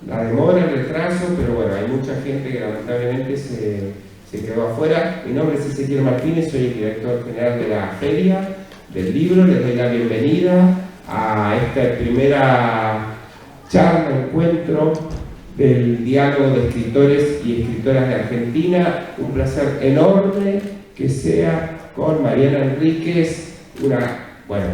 la demora, el retraso, pero bueno, hay mucha gente que lamentablemente se quedó afuera. Mi nombre es Ezequiel Martínez, soy el director general de la Feria del Libro. Les doy la bienvenida a esta primera charla, encuentro del diálogo de escritores y escritoras de Argentina. Un placer enorme que sea con Mariana Enríquez, una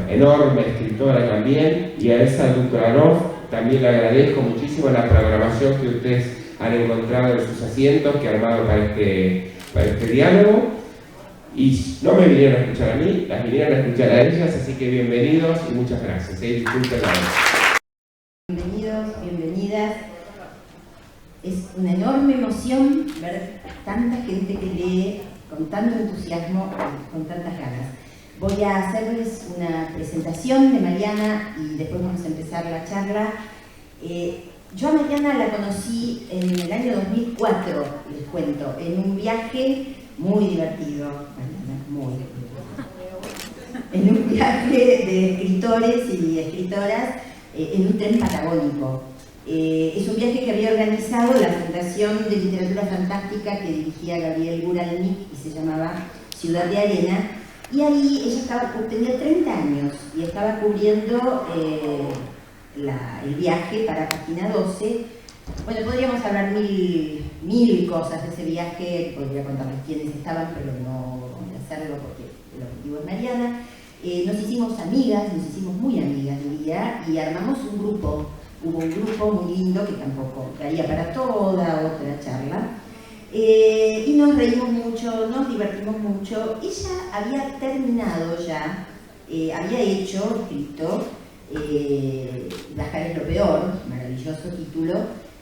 enorme escritora también, y a Elsa Duklanov. También le agradezco muchísimo la programación que ustedes han encontrado en sus asientos, que han armado para este diálogo. Y no me vinieron a escuchar a mí, las vinieron a escuchar a ellas, así que bienvenidos y muchas gracias. Disculpen la voz. Bienvenidos, bienvenidas. Es una enorme emoción ver tanta gente que lee con tanto entusiasmo y con tantas ganas. Voy a hacerles una presentación de Mariana y después vamos a empezar la charla. Yo a Mariana la conocí en el año 2004, les cuento, en un viaje muy divertido, en un viaje de escritores y escritoras en un tren patagónico. Es un viaje que había organizado la Fundación de Literatura Fantástica que dirigía Gabriel Guralnik y se llamaba Ciudad de Arena. Y ahí ella tenía 30 años y estaba cubriendo el viaje para Página 12. Bueno, podríamos hablar mil cosas de ese viaje, podría contarles quiénes estaban, pero no voy a hacerlo porque el objetivo es Mariana. Nos hicimos amigas, nos hicimos muy amigas, diría, y armamos un grupo. Hubo un grupo muy lindo que tampoco daría para toda otra charla. Y nos reímos mucho, nos divertimos mucho. Ella había terminado ya, había escrito Viajar es lo peor, maravilloso título,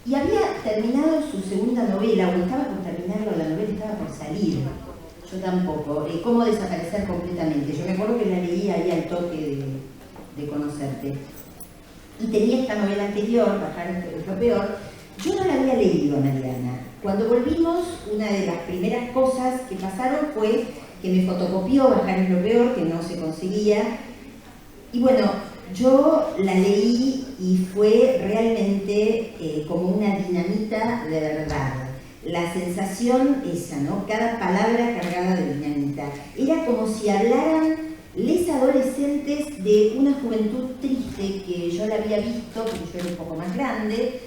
y había terminado su segunda novela, o estaba por terminarlo, la novela estaba por salir. Yo tampoco. Cómo desaparecer completamente. Yo me acuerdo que la leí ahí al toque de conocerte. Y tenía esta novela anterior, Viajar es lo peor. Yo no la había leído a Mariana. Cuando volvimos, una de las primeras cosas que pasaron fue que me fotocopió Viajar es lo peor, que no se conseguía. Y bueno, yo la leí y fue realmente como una dinamita de verdad. La sensación esa, ¿no? Cada palabra cargada de dinamita. Era como si hablaran les adolescentes de una juventud triste que yo la había visto, porque yo era un poco más grande,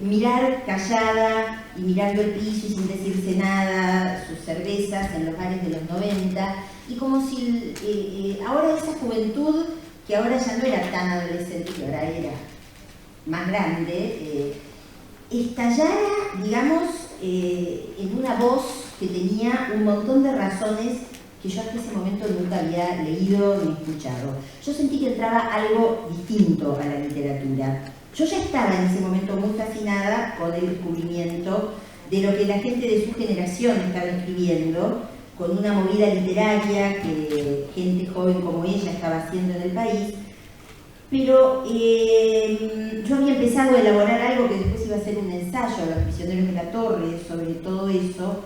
mirar callada y mirando el piso y sin decirse nada, sus cervezas en los bares de los 90, y como si ahora esa juventud, que ahora ya no era tan adolescente, que ahora era más grande, estallara, digamos, en una voz que tenía un montón de razones que yo hasta ese momento nunca había leído ni escuchado. Yo sentí que entraba algo distinto a la literatura. Yo ya estaba en ese momento muy fascinada con el descubrimiento de lo que la gente de su generación estaba escribiendo, con una movida literaria que gente joven como ella estaba haciendo en el país. Pero yo había empezado a elaborar algo que después iba a ser un ensayo, Los prisioneros de la torre, sobre todo eso.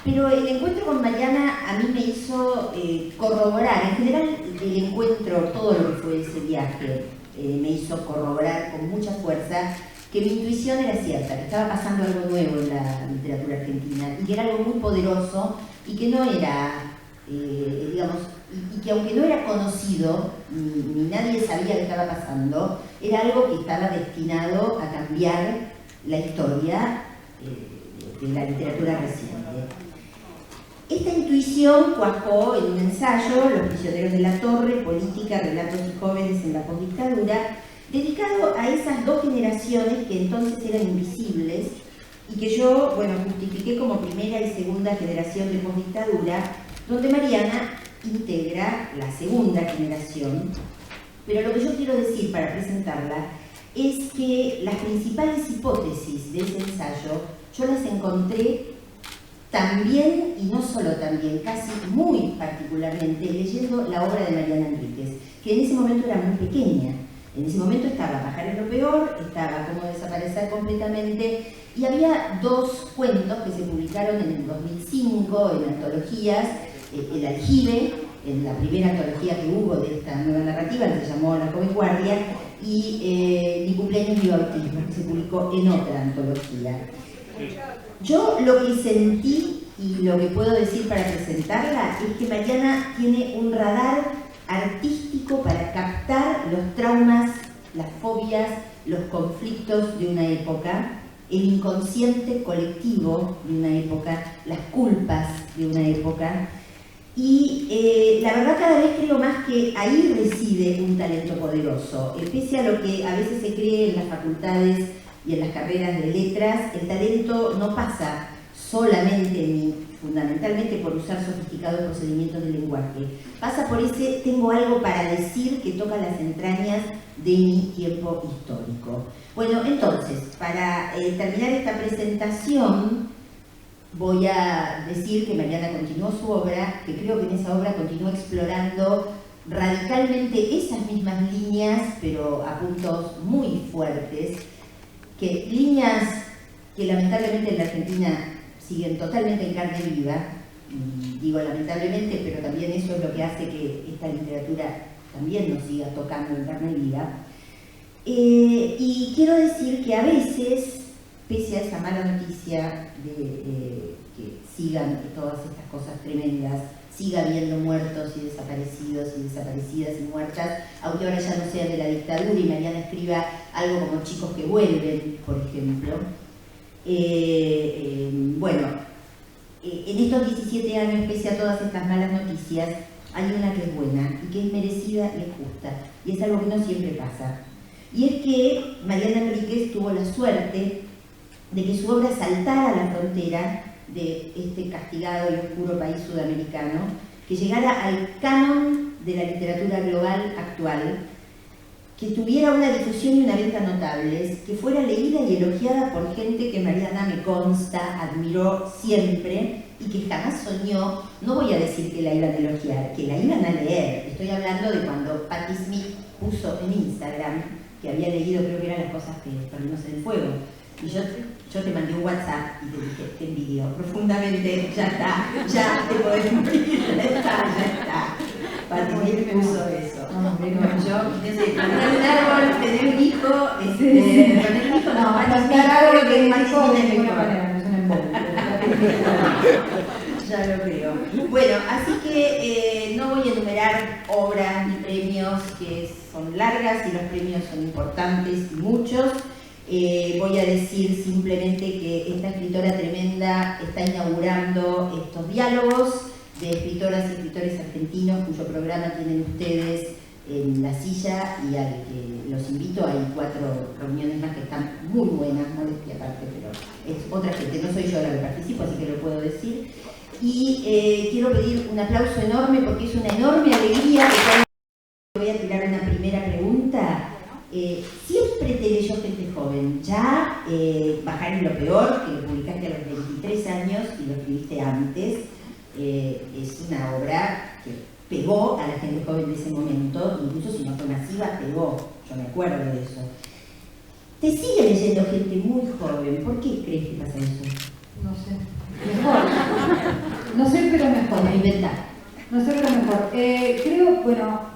Pero el encuentro con Mariana a mí me hizo corroborar, en general el encuentro, todo lo que fue ese viaje, me hizo corroborar con mucha fuerza que mi intuición era cierta, que estaba pasando algo nuevo en la literatura argentina y que era algo muy poderoso y que no era, digamos, y que aunque no era conocido, ni nadie sabía qué estaba pasando, era algo que estaba destinado a cambiar la historia de la literatura reciente. Esta intuición cuajó en un ensayo, Los prisioneros de la torre, política, relatos y jóvenes en la postdictadura, dedicado a esas dos generaciones que entonces eran invisibles y que yo, justifiqué como primera y segunda generación de postdictadura, donde Mariana integra la segunda generación. Pero lo que yo quiero decir para presentarla es que las principales hipótesis de ese ensayo yo las encontré también, y no solo también, casi muy particularmente, leyendo la obra de Mariana Enríquez, que en ese momento era muy pequeña. En ese momento estaba Viajar es lo peor, estaba Cómo desaparecer completamente, y había dos cuentos que se publicaron en el 2005 en antologías, El aljibe, en la primera antología que hubo de esta nueva narrativa, que se llamó La joven guardia, y Mi cumpleaños, mi bautismo, que se publicó en otra antología. Yo lo que sentí y lo que puedo decir para presentarla es que Mariana tiene un radar artístico para captar los traumas, las fobias, los conflictos de una época, el inconsciente colectivo de una época, las culpas de una época. Y la verdad cada vez creo más que ahí reside un talento poderoso. Pese a lo que a veces se cree en las facultades y en las carreras de letras, el talento no pasa solamente ni fundamentalmente por usar sofisticados procedimientos de lenguaje. Pasa por ese tengo algo para decir que toca las entrañas de mi tiempo histórico. Bueno, entonces, para terminar esta presentación, voy a decir que Mariana continuó su obra, que creo que en esa obra continuó explorando radicalmente esas mismas líneas, pero a puntos muy fuertes, que líneas que lamentablemente en la Argentina siguen totalmente en carne viva, y digo lamentablemente, pero también eso es lo que hace que esta literatura también nos siga tocando en carne viva. Y quiero decir que a veces, pese a esa mala noticia de que sigan todas estas cosas tremendas, siga habiendo muertos y desaparecidos y desaparecidas y muertas, aunque ahora ya no sean de la dictadura y Mariana escriba algo como Chicos que vuelven, por ejemplo. Bueno, en estos 17 años, pese a todas estas malas noticias, hay una que es buena y que es merecida y es justa, y es algo que no siempre pasa. Y es que Mariana Enríquez tuvo la suerte de que su obra saltara a la frontera de este castigado y oscuro país sudamericano, que llegara al canon de la literatura global actual, que tuviera una difusión y una venta notables, que fuera leída y elogiada por gente que Mariana, me consta, admiró siempre y que jamás soñó, no voy a decir que la iban a elogiar, que la iban a leer. Estoy hablando de cuando Patti Smith puso en Instagram que había leído, creo que eran Las cosas que perdimos en el fuego. Y yo te mandé un WhatsApp y te dije, te envidio profundamente, ya está, ya te podés morir, ya está. Patti Smith puso eso. Yo, plantar un árbol, tener un hijo, poner un hijo, no, plantar árbol que es más de ninguna manera, no es un embole. Ya lo creo. Bueno, así que no voy a enumerar obras ni premios que son largas y los premios son importantes y muchos. Voy a decir simplemente que esta escritora tremenda está inaugurando estos diálogos de escritoras y escritores argentinos cuyo programa tienen ustedes en la silla y al que los invito. Hay 4 reuniones más que están muy buenas, modestia aparte, pero es otra gente, no soy yo la que participo, así que lo puedo decir. Y quiero pedir un aplauso enorme porque es una enorme alegría que voy a tirar una primera pregunta. Siempre te leyó gente joven, ya Bajar en lo peor, que lo publicaste a los 23 años y lo escribiste antes, es una obra que pegó a la gente joven de ese momento, incluso si no fue masiva, pegó, yo me acuerdo de eso. Te sigue leyendo gente muy joven, ¿por qué crees que pasa eso? No sé, mejor. No sé, pero mejor. Inventar. No sé, pero mejor. Creo, bueno,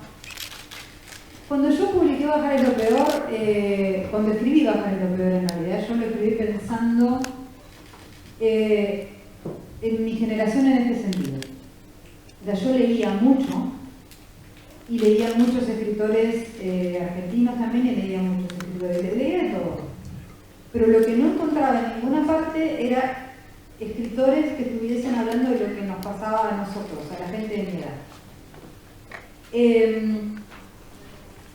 cuando yo publiqué Bajar en lo peor, cuando escribí Bajar en lo peor en realidad, yo lo escribí pensando en mi generación en este sentido. O sea, yo leía mucho y leía muchos escritores argentinos también y leía muchos escritores, leía de todo. Pero lo que no encontraba en ninguna parte era escritores que estuviesen hablando de lo que nos pasaba a nosotros, a la gente de mi edad.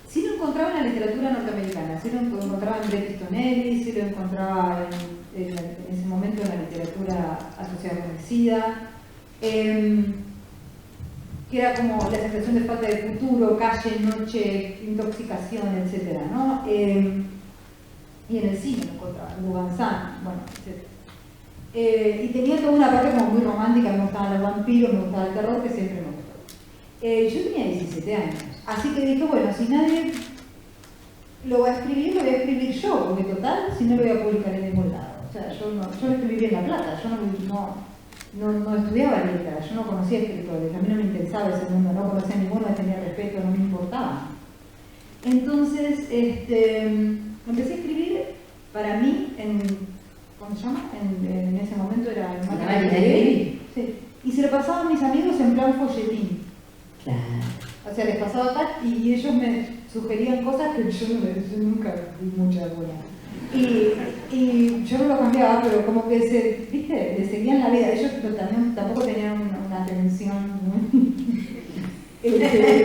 Sí lo encontraba en la literatura norteamericana, sí lo encontraba en Bret Easton Ellis, sí lo encontraba en ese momento en la literatura asociada con el SIDA, que era como la sensación de falta de futuro, calle, noche, intoxicación, etc., ¿no? Y en el cine lo encontraba, en Buganzán, bueno, etc. Y tenía toda una parte como muy romántica, me gustaban los vampiros, me gustaba el terror, que siempre me gustó. Yo tenía 17 años, así que dije, bueno, si nadie lo va a escribir, lo voy a escribir yo, porque total, si no lo voy a publicar en ningún lado. O sea, yo lo escribí en La Plata, yo no estudiaba letras, yo no conocía escritores, a mí no me interesaba ese mundo, no conocía a ninguno, tenía respeto, no me importaba. Entonces, empecé a escribir para mí ¿cómo se llama? En ese momento era el máquina de escribir. Sí. Y se lo pasaba a mis amigos en plan folletín. Claro. O sea, les pasaba acá y ellos me sugerían cosas que yo nunca di mucha buena. Y yo no lo cambiaba, pero como que ¿viste? Le seguían la vida. Ellos tampoco tenían una atención muy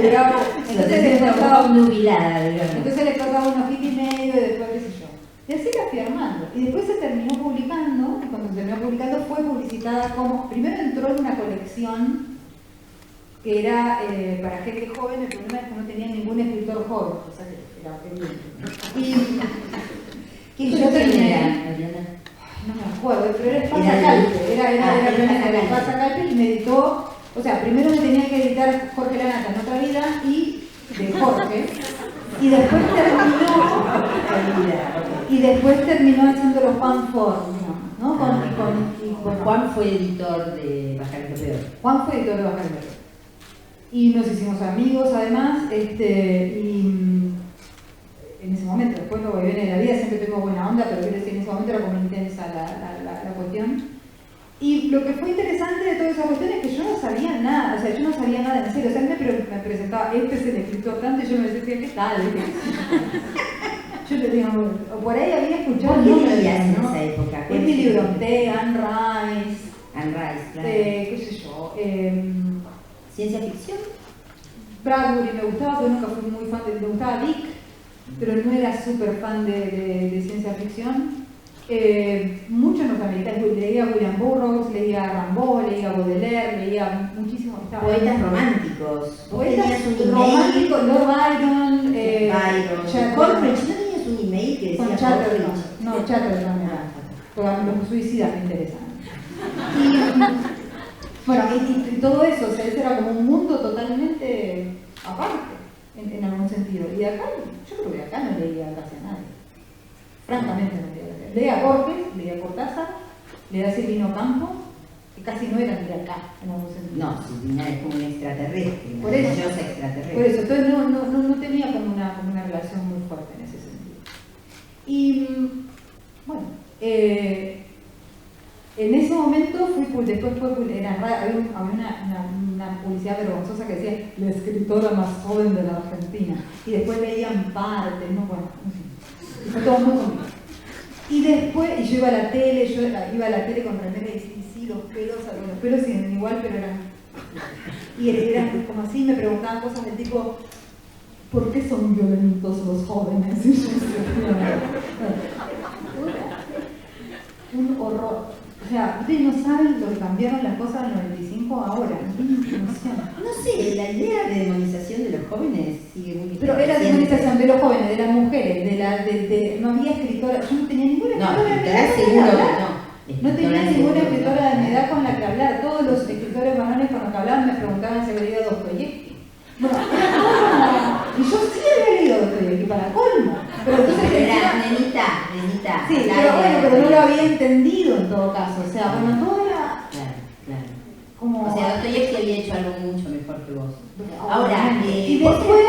bravo. Entonces les pasaba nubilada, digamos. Entonces les pasaba un ojito y medio y después qué sé yo. Y así la fui armando. Y después se terminó publicando, y cuando se terminó publicando fue publicitada como, primero entró en una colección que era para gente joven. El problema es que no tenía ningún escritor joven, o sea que era evidente. Y yo terminé, no me acuerdo, pero era Espasa Calpe, era Espasa Calpe y me editó, o sea, primero me tenía que editar Jorge Lanata en Otra Vida y de Jorge, y después terminó haciéndolo Juan Ford, ¿no? Juan fue editor de Bajar el Peor. Juan fue editor de Bajar el Peor. Y nos hicimos amigos además, y en ese momento, después lo viene de la vida, siempre tengo buena onda, pero quiero decir, en ese momento era como intensa la cuestión. Y lo que fue interesante de toda esa cuestión es que yo no sabía nada, o sea, yo no sabía nada en serio, o sea, él me presentaba, este es el escritor tanto, y yo me decía, ¿qué tal? Yo le digo, o por ahí había escuchado ¿Qué nombres, leías en ¿no? esa época? Es mi libro, Anne Rice, claro. qué sé yo, ¿Ciencia ficción? Bradbury me gustaba, pero nunca fui muy fan me gustaba Dick, pero no era súper fan de ciencia ficción. Muchos norteamericanos, leía William Burroughs, leía Rimbaud, leía Baudelaire, leía muchísimo. Poetas románticos. Poetas románticos, Lord Byron, Coleridge. ¿No tenías un email que decía Chatterton? No, Chatterton era. Porque los suicidas me interesan. Bueno, y todo eso, o sea, ese era como un mundo totalmente aparte, en algún sentido. Y acá, yo creo que acá no leía casi a nadie. Francamente no leía. Leía a Borges, leía a Cortázar, leía a Silvino Campo, que casi no eran de acá, en algún sentido. No, Silvino es como un extraterrestre, por eso, extraterrestre. Por eso, entonces no tenía como una relación muy fuerte en ese sentido. Y, bueno, en ese momento había una publicidad vergonzosa que decía la escritora más joven de la Argentina. Y después veían partes, ¿no? Bueno, en fin. Y fue todo muy complicado. Y después, y yo iba a la tele, con remera y sí, los pelos siguen igual, pero eran como así, me preguntaban cosas del tipo, ¿por qué son violentos los jóvenes? Y yo decía, un horror. O sea, ustedes no saben lo que cambiaron las cosas en el 95 ahora, no sé, la idea de demonización de los jóvenes sigue muy diferente. Pero era demonización de los jóvenes, de las mujeres, no había escritora, yo no tenía ninguna escritora de mi edad no tenía ninguna escritora de mi edad con la que hablar. Todos los escritores varones con los que hablaban me preguntaban si había leído Dostoyevsky. Bueno, y yo sí había leído Dostoyevsky, para colmo. Pero entonces era nenita. Sí, pero no lo había entendido en todo caso. O sea, bueno, todo era... Claro. Como... O sea, Dostoyevsky había hecho algo mucho mejor que vos. Ahora, y después,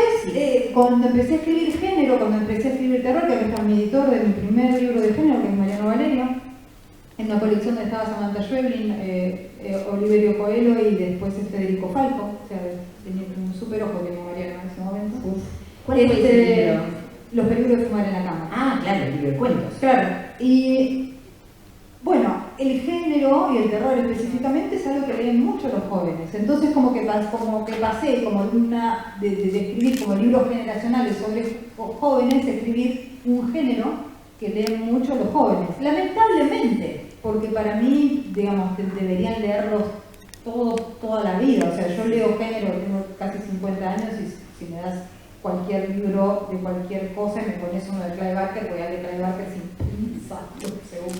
cuando empecé a escribir género, cuando empecé a escribir terror, que era mi editor de mi primer libro de género, que es Mariano Valerio, en una colección donde estaba Samantha Schweblin, Oliverio Coelho y después Federico Falco, o sea, tenía un súper ojo tenía Mariano en ese momento. ¿Cuál fue ese libro? Los peligros de fumar en la cama. Ah, claro, el libro de cuentos. Claro, y bueno, el género y el terror específicamente es algo que leen mucho los jóvenes. Entonces como que pasé como de escribir como libros generacionales sobre jóvenes, escribir un género que leen mucho los jóvenes. Lamentablemente, porque para mí, digamos, deberían leerlos todos toda la vida. O sea, yo leo género, tengo casi 50 años y si me das cualquier libro de cualquier cosa, me pones uno de Clive Barker, voy a leer Clive Barker sin pensar, según.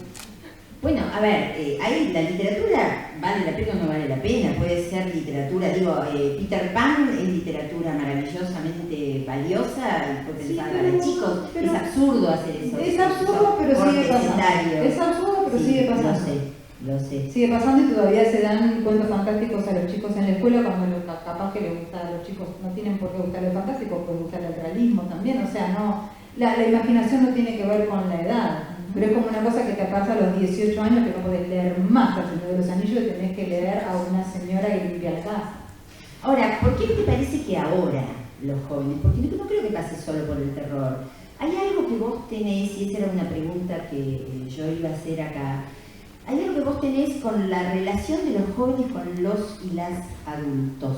Bueno, a ver, ahí la literatura vale la pena o no vale la pena, puede ser literatura, Peter Pan es literatura maravillosamente valiosa y fue pensada para chicos, es absurdo hacer eso. Es absurdo, pero sigue pasando. Es absurdo, pero sigue pasando. Lo sé. Sigue pasando y todavía se dan cuentos fantásticos a los chicos en la escuela cuando capaz que les gusta a los chicos, no tienen por qué gustar el fantástico, puede gustar el realismo también, o sea, no, la imaginación no tiene que ver con la edad, pero es como una cosa que te pasa a los 18 años que no podés leer más al Señor de los Anillos y tenés que leer a una señora que limpia la casa. Ahora, ¿por qué te parece que ahora los jóvenes, porque no creo que pase solo por el terror, hay algo que vos tenés, y esa era una pregunta que yo iba a hacer acá, hay algo que vos tenés con la relación de los jóvenes con los y las adultos?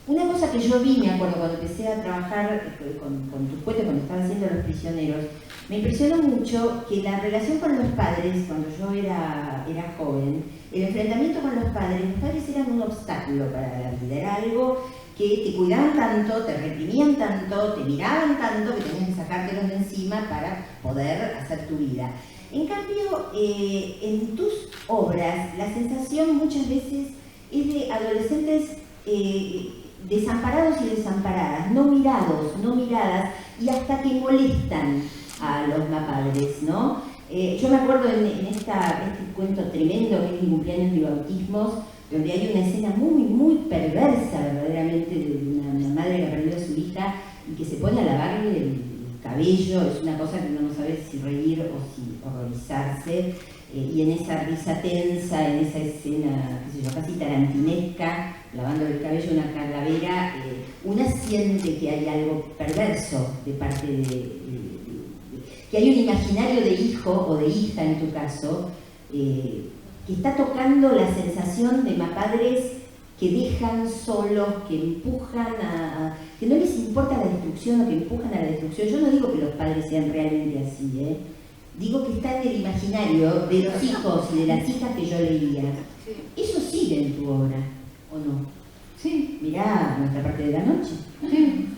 Una cosa que yo vi, me acuerdo, cuando empecé a trabajar con tus cuentos, cuando estaba haciendo Los Prisioneros, me impresionó mucho que la relación con los padres, cuando yo era joven, el enfrentamiento con los padres eran un obstáculo para la vida, era algo que te cuidaban tanto, te reprimían tanto, te miraban tanto, que tenías que sacártelos de encima para poder hacer tu vida. En cambio, en tus obras, la sensación muchas veces es de adolescentes desamparados y desamparadas, no mirados, no miradas, y hasta que molestan a los mapadres, ¿no? Yo me acuerdo en este cuento tremendo que es Mi cumpleaños de bautismos, donde hay una escena muy, muy perversa verdaderamente de una madre que ha perdido a su hija y que se pone a lavarle el cabello, es una cosa que uno no sabe si reír o si horrorizarse, y en esa risa tensa, en esa escena, qué sé yo, casi tarantinesca, lavándole el cabello a una calavera, una siente que hay algo perverso de parte que hay un imaginario de hijo o de hija en tu caso, que está tocando la sensación de mapadres que dejan solos, que empujan que no les importa la destrucción o que empujan a la destrucción. Yo no digo que los padres sean realmente así, digo que está en el imaginario de los hijos y de las hijas que yo leía. Sí. ¿Eso sigue en tu obra o no? Sí. Mirá, Nuestra parte de la noche. Sí.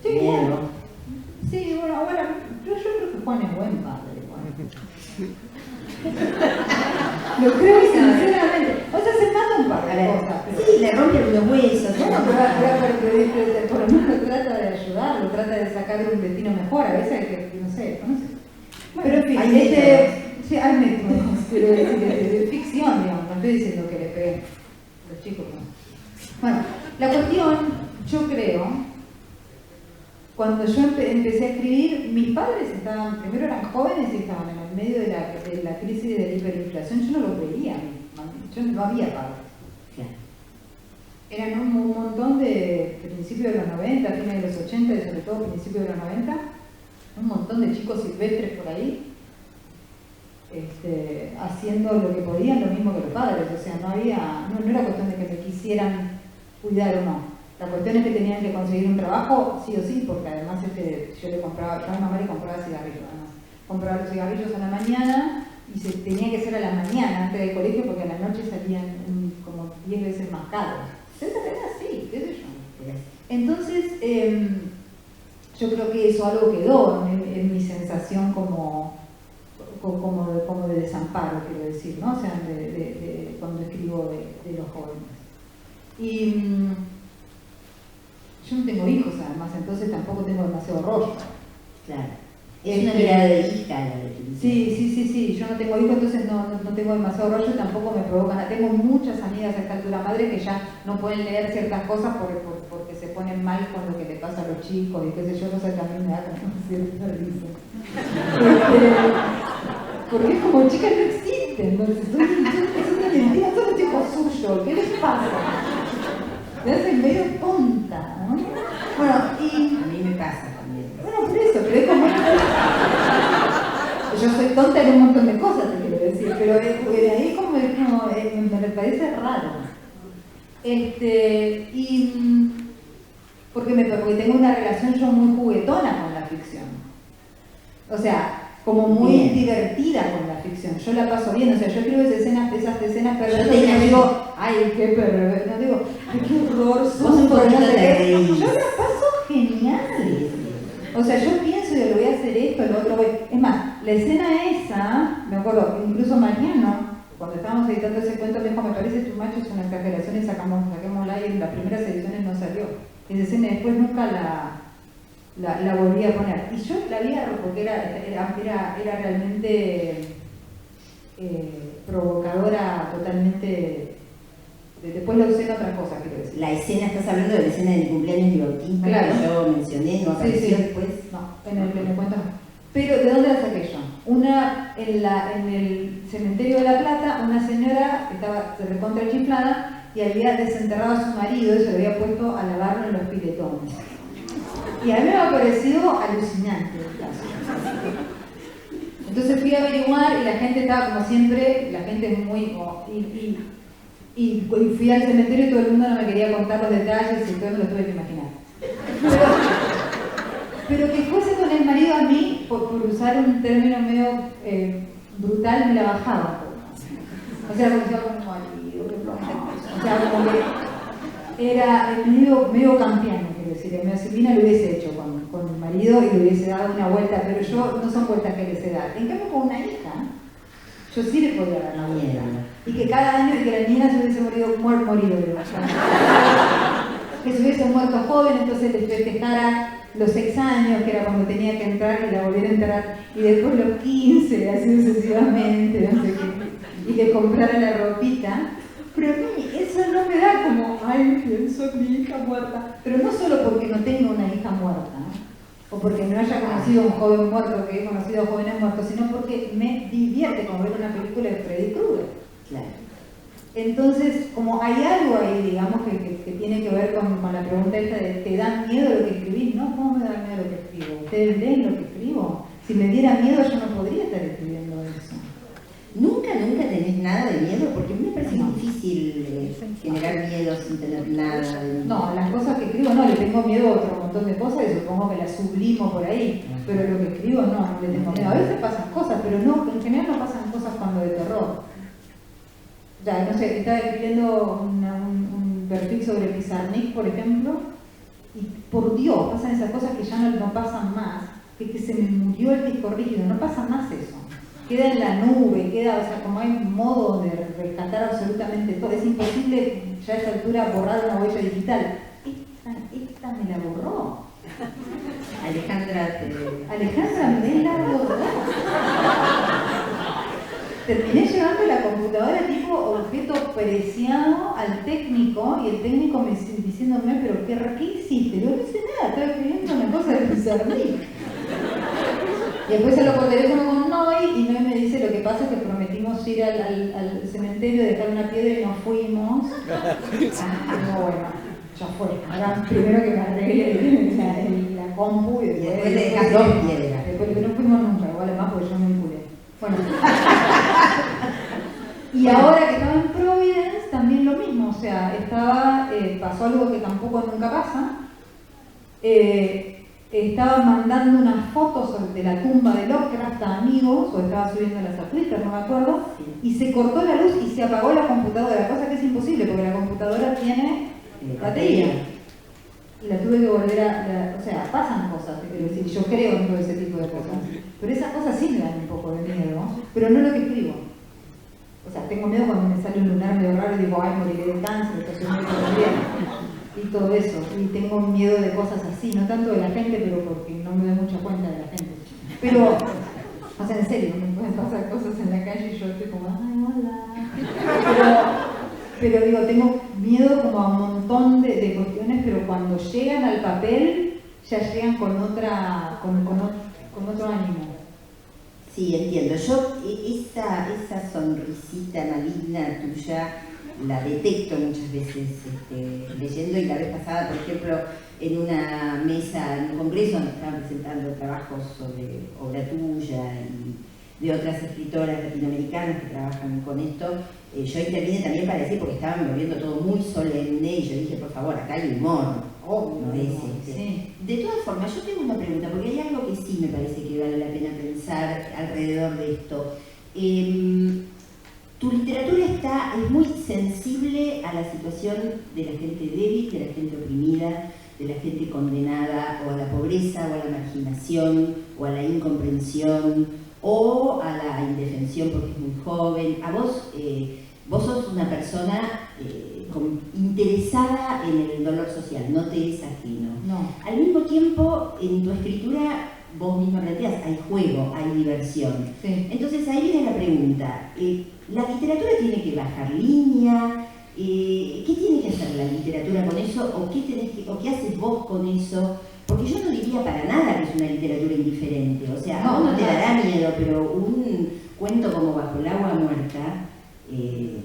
Sí, bueno. Sí, bueno, yo creo que Juan es buen padre. Lo creo sinceramente. O sea, se mata un par de cosas. Pero... Sí, le rompe los huesos. Bueno, pero por lo menos trata de ayudarlo, trata de sacar un destino mejor. A veces hay que, no sé. Bueno, pero en fin, hay métodos, pero de ficción, digamos. No estoy diciendo que le peguen a los chicos. No. Bueno, la cuestión, yo creo... Cuando yo empecé a escribir, mis padres primero eran jóvenes y estaban en el medio de la crisis de la hiperinflación. Yo no los veía, yo no había padres. Eran un montón de principios de los 90, fines de los 80 y sobre todo principios de los 90, un montón de chicos silvestres por ahí, haciendo lo que podían, lo mismo que los padres. O sea, no era cuestión de que me quisieran cuidar o no. La cuestión es que tenían que conseguir un trabajo, sí o sí, porque además yo a mi mamá le compraba cigarrillos, además. Compraba los cigarrillos a la mañana y se tenía que hacer a la mañana antes del colegio porque a la noche salían como 10 veces más caros. Era así, qué sé yo. Entonces, yo creo que eso algo quedó en mi sensación como de desamparo, quiero decir, ¿no? O sea, cuando escribo de los jóvenes. Y... yo no tengo hijos además, entonces tampoco tengo demasiado rollo. Claro. Es una mirada de hija la de tu. Sí. Yo no tengo hijos, entonces no tengo demasiado rollo y tampoco me provocan. Tengo muchas amigas a esta altura madre que ya no pueden leer ciertas cosas porque se ponen mal con lo que le pasa a los chicos y qué sé yo, no sé, también me da como cierta risa. Porque es como chicas no existen, ¿no? Es una mentira, son los chicos suyos, ¿qué les pasa? Me hacen medio tonta, ¿no? Bueno, y... a mí me pasa también. Bueno, por eso, pero es como... yo soy tonta en un montón de cosas, te quiero decir, pero de ahí como me parece raro. Porque tengo una relación yo muy juguetona con la ficción. O sea, como muy divertida con la ficción. Yo la paso bien, o sea, yo escribo esas escenas perversas y no digo, ay, qué perverso, no digo, ay, qué horror, yo la paso genial. O sea, yo pienso, yo lo voy a hacer esto, lo otro, es más, la escena esa, me acuerdo, incluso Mariano, cuando estábamos editando ese cuento, me dijo, me parece tu macho es una exageración y saquémosla y en las primeras ediciones no salió. Esa escena después nunca la volví a poner. Y yo la vi porque era realmente provocadora totalmente Después lo usé en otras cosas, quiero decir. La escena, estás hablando de la escena del cumpleaños de bautismo Claro. que yo mencioné, no apareció después. No, en el cuento no. Pero, ¿de dónde la saqué yo? En el cementerio de La Plata, una señora que estaba recontra chiflada y había desenterrado a su marido y se lo había puesto a lavarlo en los piletones. Y a mí me ha parecido alucinante el caso. Entonces fui a averiguar y la gente estaba como siempre, la gente es muy... Y fui al cementerio y todo el mundo no me quería contar los detalles y todo me lo tuve que imaginar. Pero que fuese con el marido a mí, por usar un término medio brutal, me la bajaba un poco. O sea, como decía con mi marido, o sea, como que era medio campiano, quiero decir. A Silvina lo hubiese hecho con el marido y le hubiese dado una vuelta, pero yo no son vueltas que le sé dar. En cambio, con una hija, yo sí le podía dar la vuelta. Y que cada año que la niña se hubiese morido de que se hubiese muerto joven, entonces le festejara los 6 años, que era cuando tenía que entrar y la volviera a entrar, y después los 15, así sucesivamente, no sé qué, y le comprara la ropita. Pero a mí eso no me da como, ay, pienso en mi hija muerta. Pero no solo porque no tengo una hija muerta, o porque no haya conocido a un joven muerto, que he conocido a jóvenes muertos, sino porque me divierte como ver una película de Freddy Krueger. Claro. Entonces, como hay algo ahí, digamos, que tiene que ver con la pregunta esta de ¿te da miedo lo que escribís? No, ¿cómo me da miedo lo que escribo? ¿Ustedes leen lo que escribo? Si me diera miedo yo no podría estar escribiendo eso. ¿Nunca tenés nada de miedo? Porque a mí me parece difícil generar miedo sin tener nada de miedo. No, las cosas que escribo no, le tengo miedo a otro montón de cosas y supongo que las sublimo por ahí, pero lo que escribo no le tengo miedo. A veces pasan cosas, pero no, en general no pasan cosas cuando de terror. Ya, no sé, estaba escribiendo un perfil sobre Pizarnik, por ejemplo, y por Dios, pasan esas cosas que ya no pasan más, que se me murió el disco rígido, no pasa más eso. Queda en la nube, queda, o sea, como hay un modo de rescatar absolutamente todo, es imposible ya a esta altura borrar una huella digital. Esta me la borró. Alejandra me la borró. Terminé llevando la computadora tipo objeto preciado al técnico y el técnico me diciéndome, pero ¿qué hiciste? No hice nada, estaba escribiendo una cosa de Pizarnik. Y después hablo por teléfono con Noy y Noy me dice lo que pasa es que prometimos ir al cementerio, dejar una piedra y nos fuimos. No, bueno, ya fue. Ahora primero que me arregle la compu y después le dejas 2 piedras. Después que no fuimos nunca, igual además porque yo me vinculé. Bueno. Y ahora que estaba en Providence también lo mismo, o sea, pasó algo que tampoco nunca pasa. Estaba mandando unas fotos de la tumba de Lovecraft a amigos, o estaba subiéndolas a Twitter, no me acuerdo, y se cortó la luz y se apagó la computadora, cosa que es imposible porque la computadora tiene batería. Y la tuve que volver o sea, pasan cosas, quiero decir, yo creo en todo ese tipo de cosas, pero esas cosas sí me dan un poco de miedo, pero no lo que escribo. O sea, tengo miedo cuando me sale un lunar medio raro y digo, ay, moriré de cáncer, estoy muy bien. Y todo eso, y tengo miedo de cosas así, no tanto de la gente, pero porque no me doy mucha cuenta de la gente. Pero, o sea, en serio, me pueden pasar cosas en la calle y yo estoy como, ay, hola. Pero digo, tengo miedo como a un montón de cuestiones, pero cuando llegan al papel, ya llegan con otro ánimo. Sí, entiendo. Yo esa sonrisita maligna tuya la detecto muchas veces leyendo, y la vez pasada, por ejemplo, en una mesa, en un congreso donde estaban presentando trabajos sobre obra tuya y de otras escritoras latinoamericanas que trabajan con esto, yo intervine también para decir, porque estaban volviendo todo muy solemne, y yo dije, por favor, acá hay humor, no es Sí. De todas formas, yo tengo una pregunta, porque hay algo que sí me parece que vale la pena pensar alrededor de esto. Tu literatura es muy sensible a la situación de la gente débil, de la gente oprimida, de la gente condenada o a la pobreza, o a la marginación, o a la incomprensión, o a la indefensión porque es muy joven. A vos sos una persona interesada en el dolor social, no te es ajeno. No. Al mismo tiempo, en tu escritura, vos mismo planteás, hay juego, hay diversión. Sí. Entonces ahí viene la pregunta, ¿la literatura tiene que bajar línea? ¿Qué tiene que hacer la literatura con eso? ¿O qué haces vos con eso? Porque yo no diría para nada que es una literatura indiferente. O sea, a vos no te dará miedo, pero un cuento como Bajo el agua muerta,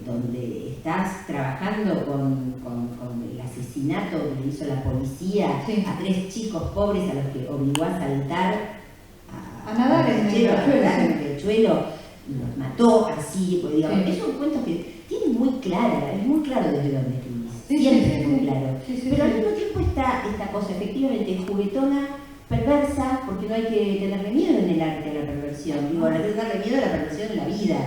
donde estás trabajando con el asesinato que le hizo la policía a 3 chicos pobres a los que obligó a saltar a nadar en el riachuelo, los mató así, pues, digamos, es un cuento que tiene muy clara, es muy claro desde dónde escribís, siempre es muy claro, pero al mismo tiempo está esta cosa efectivamente juguetona, perversa, porque no hay que tenerle miedo en el arte a la perversión, digo, hay que tenerle miedo a la perversión en la vida,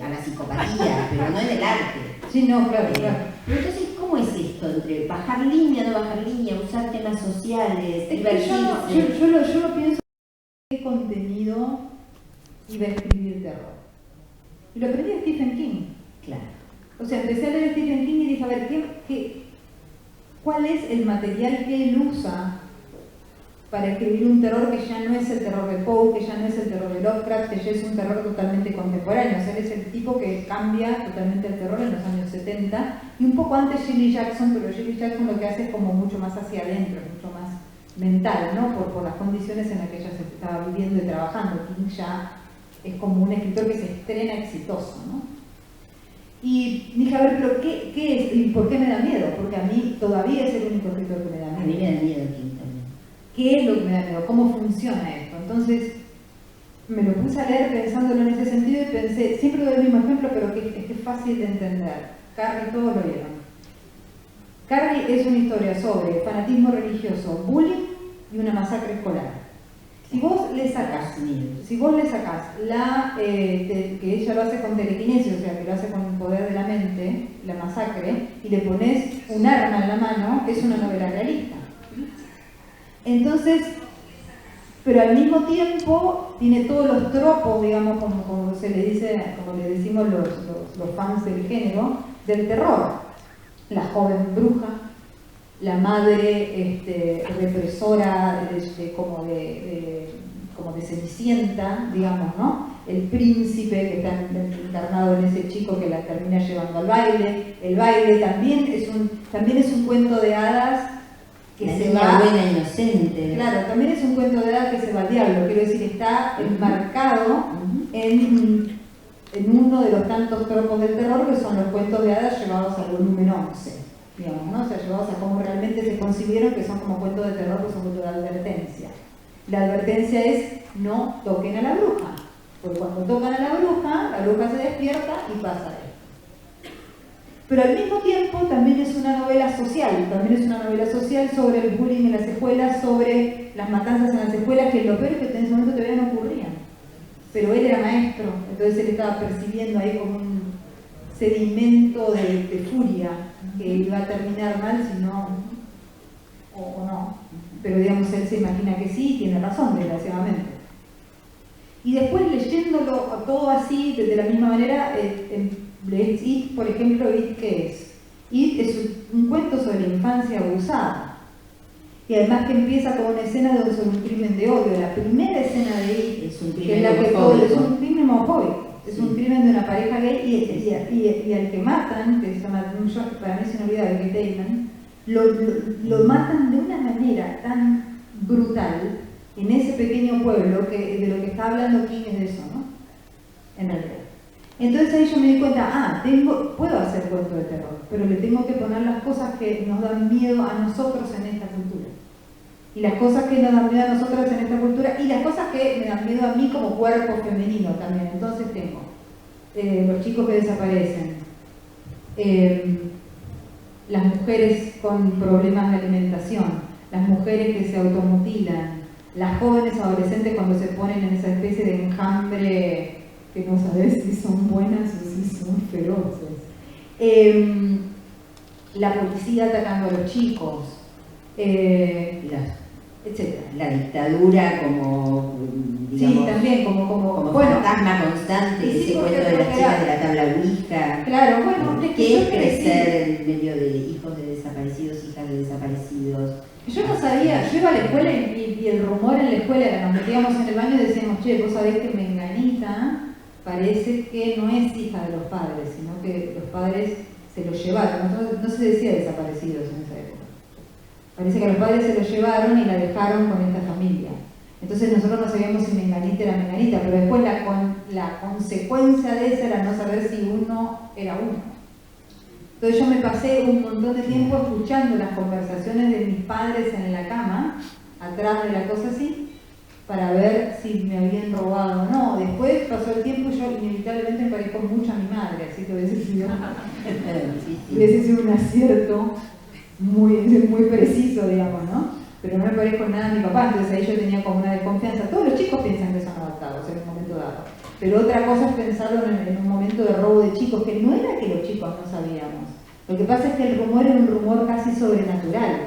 a la psicopatía, pero no en el arte. Sí, no, claro, claro. Pero entonces, ¿cómo es esto entre bajar línea, no bajar línea, usar temas sociales, divertirse? Yo lo pienso, ¿qué contenido iba a escribir terror? Y lo aprendí de Stephen King. Claro. O sea, empecé a leer Stephen King y dije, a ver, ¿cuál es el material que él usa para escribir un terror que ya no es el terror de Poe, que ya no es el terror de Lovecraft, que ya es un terror totalmente contemporáneo? O sea, él es el tipo que cambia totalmente el terror en los años 70, y un poco antes Shirley Jackson, pero Shirley Jackson lo que hace es como mucho más hacia adentro, mucho más mental, ¿no? Por las condiciones en las que ella se estaba viviendo y trabajando. King ya es como un escritor que se estrena exitoso, ¿no? Y dije, a ver, pero ¿qué es? ¿Y por qué me da miedo? Porque a mí todavía es el único escritor que me da miedo. A mí me da miedo King también. ¿Qué es lo que me da miedo? ¿Cómo funciona esto? Entonces, me lo puse a leer pensándolo en ese sentido y pensé, siempre doy el mismo ejemplo, pero que es fácil de entender. Carrie, todos lo vieron. Carrie es una historia sobre fanatismo religioso, bullying y una masacre escolar. Si vos le sacás que ella lo hace con telequinesis, o sea, que lo hace con el poder de la mente, la masacre, y le pones un arma en la mano, es una novela realista. Entonces, pero al mismo tiempo tiene todos los tropos, digamos, como se le dice, como le decimos los fans del género, del terror. La joven bruja, la madre represora como de Cenicienta, digamos, ¿no? El príncipe que está encarnado en ese chico que la termina llevando al baile. El baile también es un cuento de hadas que la se niña va buena inocente. Claro, también es un cuento de hadas que se va al diablo. Quiero decir, está enmarcado en uno de los tantos tropos del terror que son los cuentos de hadas llevados al volumen 11. Digamos, ¿no? O sea, llevados a cómo realmente se concibieron, que son como cuentos de terror, que son cuentos de advertencia. La advertencia es: no toquen a la bruja, porque cuando tocan a la bruja se despierta y pasa esto. Pero al mismo tiempo también es una novela social, sobre el bullying en las escuelas, sobre las matanzas en las escuelas, que lo peor es que en ese momento todavía no ocurrían. Pero él era maestro, entonces él estaba percibiendo ahí como un sedimento de furia que iba a terminar mal si no, o no. Pero digamos, él se imagina que sí y tiene razón, desgraciadamente. Y después leyéndolo todo así, de la misma manera, lees It, por ejemplo. It, ¿qué es? It es un cuento sobre la infancia abusada. Y además que empieza con una escena sobre un crimen de odio. La primera escena de It es un crimen homofóbico. Es un crimen de una pareja gay y al que matan, que se llama, para mí es inolvidable, que Damon, lo matan de una manera tan brutal en ese pequeño pueblo, que de lo que está hablando King es de eso, ¿no? En realidad. Entonces ahí yo me di cuenta, puedo hacer cuentos de terror, pero le tengo que poner las cosas que nos dan miedo a nosotros en esta cultura. Y las cosas que nos dan miedo a nosotros en esta cultura, y las cosas que me dan miedo a mí como cuerpo femenino también. Entonces tengo los chicos que desaparecen, las mujeres con problemas de alimentación, las mujeres que se automutilan, las jóvenes adolescentes cuando se ponen en esa especie de enjambre que no sabes si son buenas o si son feroces, la policía atacando a los chicos, etcétera. La dictadura como, digamos, sí, también como fantasma constante, ese cuento de las chicas de la tabla Ouija. Claro, bueno, ¿qué es crecer en medio de hijos de desaparecidos, hijas de desaparecidos? Yo no sabía, yo iba a la escuela y el rumor en la escuela, nos metíamos en el baño y decíamos, che, vos sabés que Menganita parece que no es hija de los padres, sino que los padres se los llevaron, no se decía desaparecidos en esa época. Parece que los padres se los llevaron y la dejaron con esta familia. Entonces nosotros no sabíamos si Menganita era Menganita, pero después la consecuencia de eso era no saber si uno era uno. Entonces yo me pasé un montón de tiempo escuchando las conversaciones de mis padres en la cama, atrás de la cosa así, para ver si me habían robado o no. Después pasó el tiempo y yo inevitablemente me parezco mucho a mi madre, así que hubiese sido un acierto muy preciso, digamos, ¿no? Pero no me parezco nada a mi papá, entonces ahí yo tenía como una desconfianza. Todos los chicos piensan que son adoptados en un momento dado. Pero otra cosa es pensarlo en un momento de robo de chicos, que no era que los chicos no sabíamos. Lo que pasa es que el rumor era un rumor casi sobrenatural.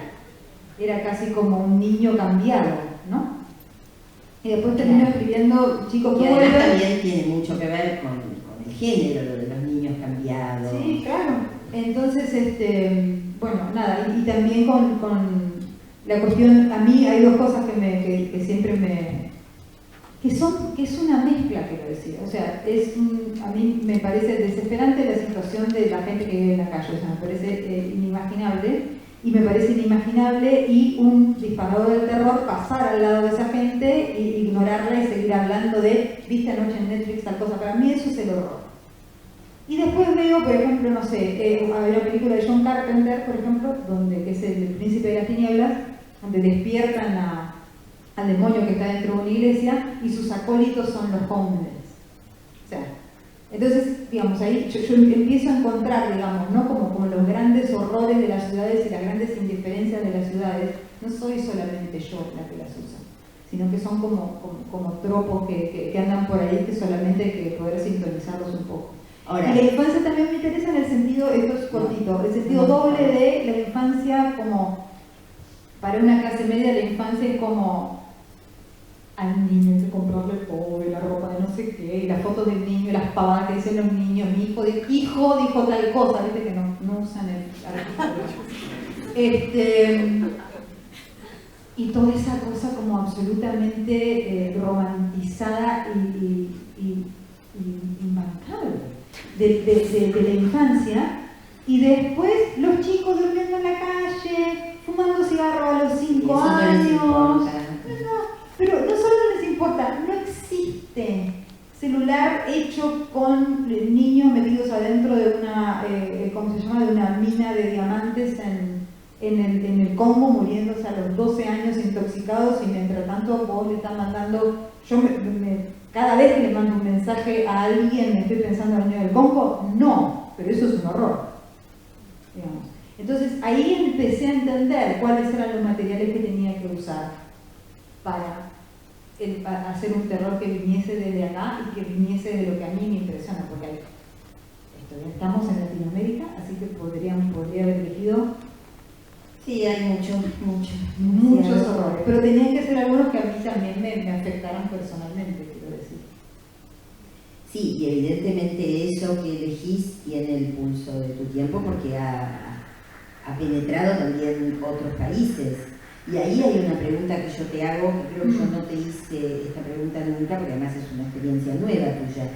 Era casi como un niño cambiado, ¿no? Y después termino escribiendo chicos que además también tiene mucho que ver con el género, lo de los niños cambiados. Sí, claro. Entonces, bueno, nada, y también con la cuestión, a mí hay dos cosas que siempre que es una mezcla, quiero decir. O sea, a mí me parece desesperante la situación de la gente que vive en la calle, o sea, me parece inimaginable. Y me parece inimaginable y un disparador del terror pasar al lado de esa gente e ignorarla y seguir hablando de, viste anoche en Netflix tal cosa. Para mí eso es el horror. Y después veo, por ejemplo, no sé, hay una película de John Carpenter, por ejemplo, que es el príncipe de las tinieblas, donde despiertan al demonio que está dentro de una iglesia y sus acólitos son los homeless. O sea, entonces, digamos, ahí yo empiezo a encontrar, digamos, ¿no? Como los grandes horrores de las ciudades y las grandes indiferencias de las ciudades. No soy solamente yo la que las usa, sino que son como tropos que andan por ahí, que solamente hay que poder sintonizarlos un poco. Ahora, y la infancia también me interesa en el sentido, esto es cortito, el sentido doble de la infancia como, para una clase media, la infancia es como al niño hay que comprarle pobre, la ropa de no sé qué, y las fotos del niño, y las pavadas que dicen los niños, mi hijo dijo tal cosa, viste que no usan el artículo. Y toda esa cosa como absolutamente romantizada y imbancable de la infancia, y después los chicos durmiendo en la calle, fumando cigarro a los 5 años. Pero no solo no les importa, no existe celular hecho con niños metidos adentro de una, ¿cómo se llama?, de una mina de diamantes en el Congo, muriéndose a los 12 años intoxicados, y mientras tanto vos le estás mandando, cada vez que le mando un mensaje a alguien me estoy pensando en el niño del Congo. No, pero eso es un horror, digamos. Entonces ahí empecé a entender cuáles eran los materiales que tenía que usar para hacer un terror que viniese desde acá y que viniese de lo que a mí me impresiona, porque ya estamos en Latinoamérica, así que podría haber elegido. Sí, hay muchos horrores, pero tenían que ser algunos que a mí también me afectaran personalmente, quiero decir. Sí, y evidentemente eso que elegís tiene el pulso de tu tiempo, porque ha penetrado también otros países. Y ahí hay una pregunta que yo te hago, que creo que yo no te hice esta pregunta nunca, porque además es una experiencia nueva tuya.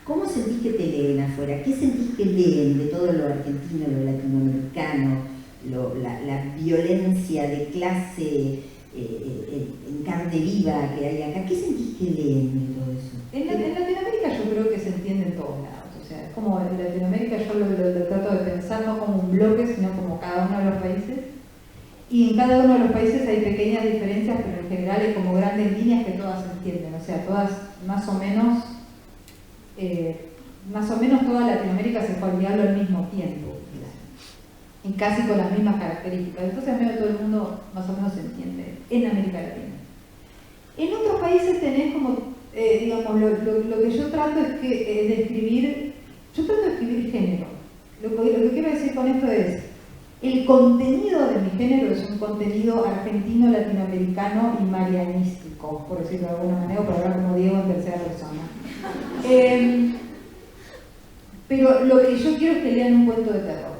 ¿Cómo sentís que te leen afuera? ¿Qué sentís que leen de todo lo argentino, lo latinoamericano, la violencia de clase en carne viva que hay acá? ¿Qué sentís que leen de todo eso? En Latinoamérica yo creo que se entiende en todos lados. O sea, es como en Latinoamérica yo lo trato de pensar no como un bloque, sino como cada uno de los países. Y en cada uno de los países hay pequeñas diferencias, pero en general hay como grandes líneas que todas se entienden. O sea, todas más o menos toda Latinoamérica se fue al diablo al mismo tiempo, y casi con las mismas características. Entonces, medio todo el mundo más o menos se entiende en América Latina. En otros países tenés como, digamos, lo que yo trato es de escribir, género. Lo que quiero decir con esto es, el contenido de mi género es un contenido argentino, latinoamericano y marianístico, por decirlo de alguna manera, o por hablar como Diego en tercera persona. Pero lo que yo quiero es que lean un cuento de terror.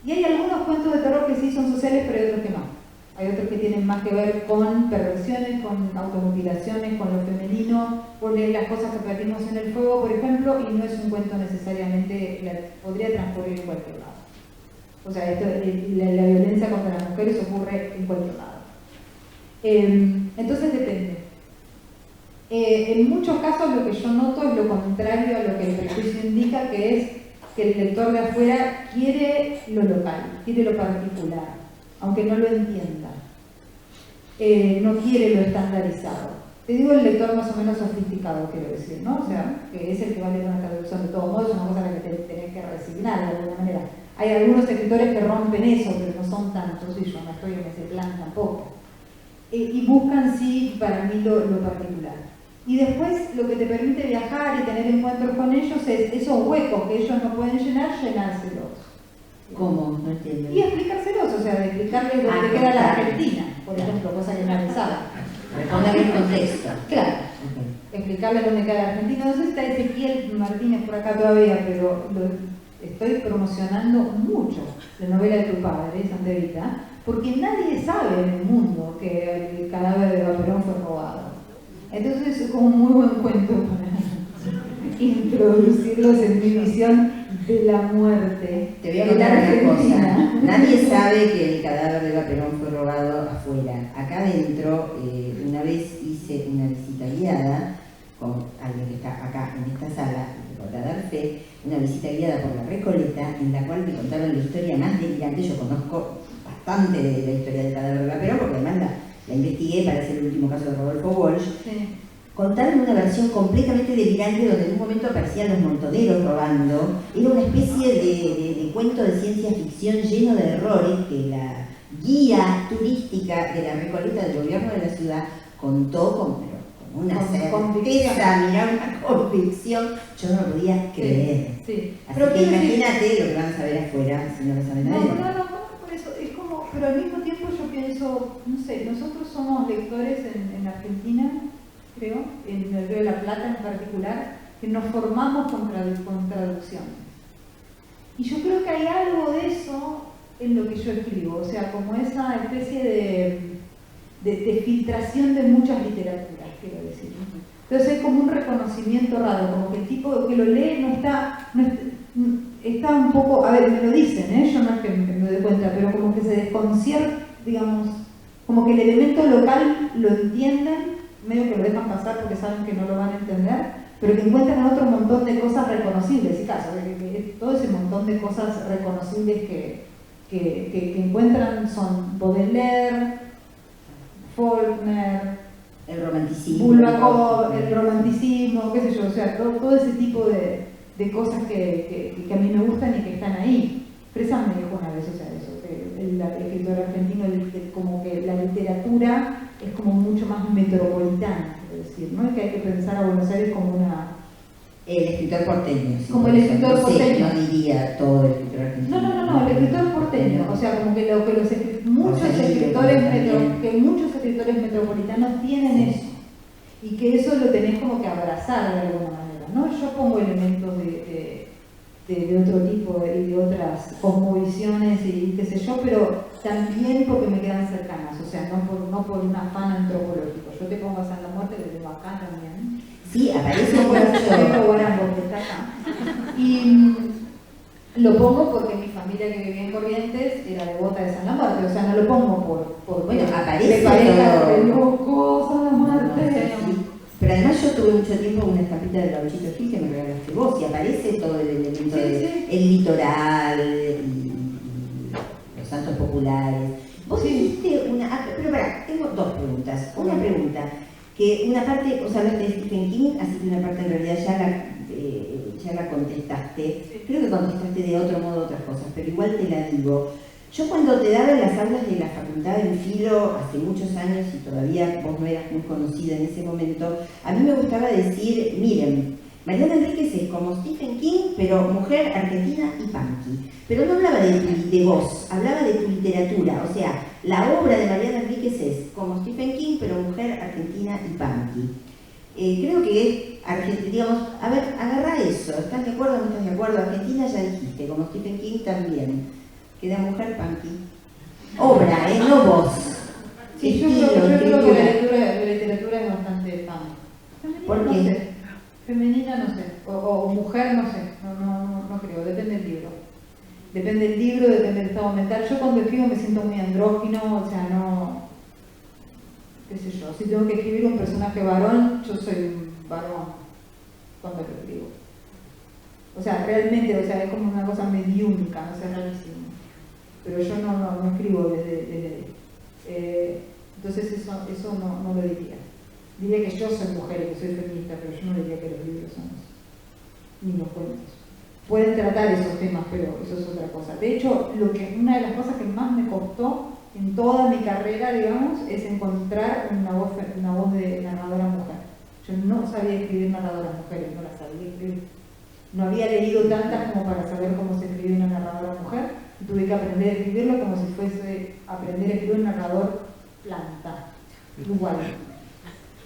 Y hay algunos cuentos de terror que sí son sociales, pero hay otros que no. Hay otros que tienen más que ver con perversiones, con automutilaciones, con lo femenino, pone las cosas que platimos en el fuego, por ejemplo, y no es un cuento necesariamente, podría transcurrir en cualquier lado. O sea, la violencia contra las mujeres ocurre en cualquier lado. Entonces depende. En muchos casos lo que yo noto es lo contrario a lo que el prejuicio indica, que es que el lector de afuera quiere lo local, quiere lo particular, aunque no lo entienda. No quiere lo estandarizado. Te digo el lector más o menos sofisticado, quiero decir, ¿no? O sea, que es el que va a leer una traducción de todos modos, es una cosa a la que te tenés que resignar de alguna manera. Hay algunos escritores que rompen eso, pero no son tantos, y yo no estoy en ese plan tampoco. Y buscan, sí, para mí lo particular. Y después lo que te permite viajar y tener encuentros con ellos es esos huecos que ellos no pueden llenar, llenárselos. ¿Cómo? No entiendo. Y explicárselos, o sea, de explicarles dónde queda la Argentina, por ejemplo, cosa que nadie sabe. Responder el contexto. Claro. Explicarles dónde queda la Argentina. No sé si está Ezequiel Martínez por acá todavía, pero estoy promocionando mucho la novela de tu padre, Santa Evita, porque nadie sabe en el mundo que el cadáver de Vaperón fue robado. Entonces es como un muy buen cuento para introducirlos en mi visión de la muerte. Te voy a contar una cosa. Nadie sabe que el cadáver de Vaperón fue robado afuera. Acá adentro, una vez hice una visita guiada con alguien que está acá en esta sala, que podrá dar fe, una visita guiada por la Recoleta, en la cual me contaron la historia más delirante. Yo conozco bastante de la historia del cadáver de Vaperón, porque además la investigué para hacer el último caso de Rodolfo Walsh. Sí. Contaron una versión completamente delirante donde en un momento aparecían los montoneros robando. Era una especie de cuento de ciencia ficción lleno de errores que la guía turística de la Recoleta del gobierno de la ciudad contó con una certeza, mirá, una convicción. Yo no lo podía creer. Sí, sí. Así Pero que imagínate lo que van a saber afuera si no lo saben adentro. No, por eso es como, pero al mismo tiempo yo pienso, no sé, nosotros somos lectores en Argentina, creo, en el Río de la Plata en particular, que nos formamos con traducciones. Y yo creo que hay algo de eso en lo que yo escribo, o sea, como esa especie de filtración de muchas literaturas, quiero decir. Entonces es como un reconocimiento raro, como que el tipo que lo lee no está un poco, a ver, me lo dicen, yo no es que me doy cuenta, pero como que se desconcierta, digamos, como que el elemento local lo entienden, medio que lo dejan pasar porque saben que no lo van a entender, pero que encuentran otro montón de cosas reconocibles, y caso, que todo ese montón de cosas reconocibles que encuentran son Baudelaire, Faulkner, el romanticismo, Bulgakov, el romanticismo, qué sé yo, o sea, todo ese tipo de cosas que a mí me gustan y que están ahí. Fresa me dijo una vez, o sea, eso, que el escritor argentino, como que la literatura es como mucho más metropolitana, quiero decir, ¿no? Es que hay que pensar a Buenos Aires como una... El escritor porteño. Sí, como el escritor porteño. No diría todo el escritor argentino. No, el escritor porteño. O sea, como que muchos escritores metropolitanos tienen eso. Y que eso lo tenés como que abrazar de alguna manera, ¿no? Yo pongo elementos de otro tipo y de otras cosmovisiones y qué sé yo, pero también porque me quedan cercanas, o sea, no por un afán antropológico. Yo te pongo a San la Muerte, que lo tengo acá también. Sí, aparece Pongo mucho. a Guarango, que está acá. Y lo pongo porque mi familia que vivía en Corrientes era devota de San la Muerte, o sea, no lo pongo por Bueno, aparece me parezca todo. de loco, San la Muerte. Sí. Pero además yo tuve mucho tiempo una estampita de Gauchito Gil que me regalaste vos y aparece todo el elemento el litoral y los santos populares. Vos dijiste pero pará, tengo dos preguntas. Una pregunta, que una parte, vos hablaste de Stephen King, así que una parte en realidad ya la contestaste. Sí. Creo que contestaste de otro modo otras cosas, pero igual te la digo. Yo cuando te daba las aulas de la Facultad de Filo hace muchos años y todavía vos no eras muy conocida en ese momento, a mí me gustaba decir, miren, Mariana Enríquez es como Stephen King, pero mujer argentina y punky. Pero no hablaba de vos, hablaba de tu literatura, o sea, la obra de Mariana Enríquez es como Stephen King, pero mujer argentina y punky. Creo que digamos, a ver, agarra eso, ¿estás de acuerdo o no estás de acuerdo? Argentina ya dijiste, como Stephen King también. Queda mujer punky. Obra, no vos. Sí, yo creo que la literatura es bastante punk. Femenina ¿Por no qué? sé. Femenina no sé. O mujer no sé. No creo. Depende del libro. Depende del libro, depende del estado mental. Yo cuando escribo me siento muy andrógino, o sea, no... qué sé yo. Si tengo que escribir un personaje varón, yo soy un varón cuando lo escribo. O sea, realmente, o sea, es como una cosa mediúnica, no sé, rarísimo. Pero yo no escribo desde entonces eso no lo diría. Diría que yo soy mujer y que soy feminista, pero yo no diría que los libros son eso, ni los cuentos. Pueden tratar esos temas, pero eso es otra cosa. De hecho, una de las cosas que más me costó en toda mi carrera, digamos, es encontrar una voz de narradora mujer. Yo no sabía escribir narradoras mujeres, no las sabía escribir. No había leído tantas como para saber cómo se escribe una narradora mujer. Y tuve que aprender a escribirlo como si fuese aprender a escribir un narrador planta, igual.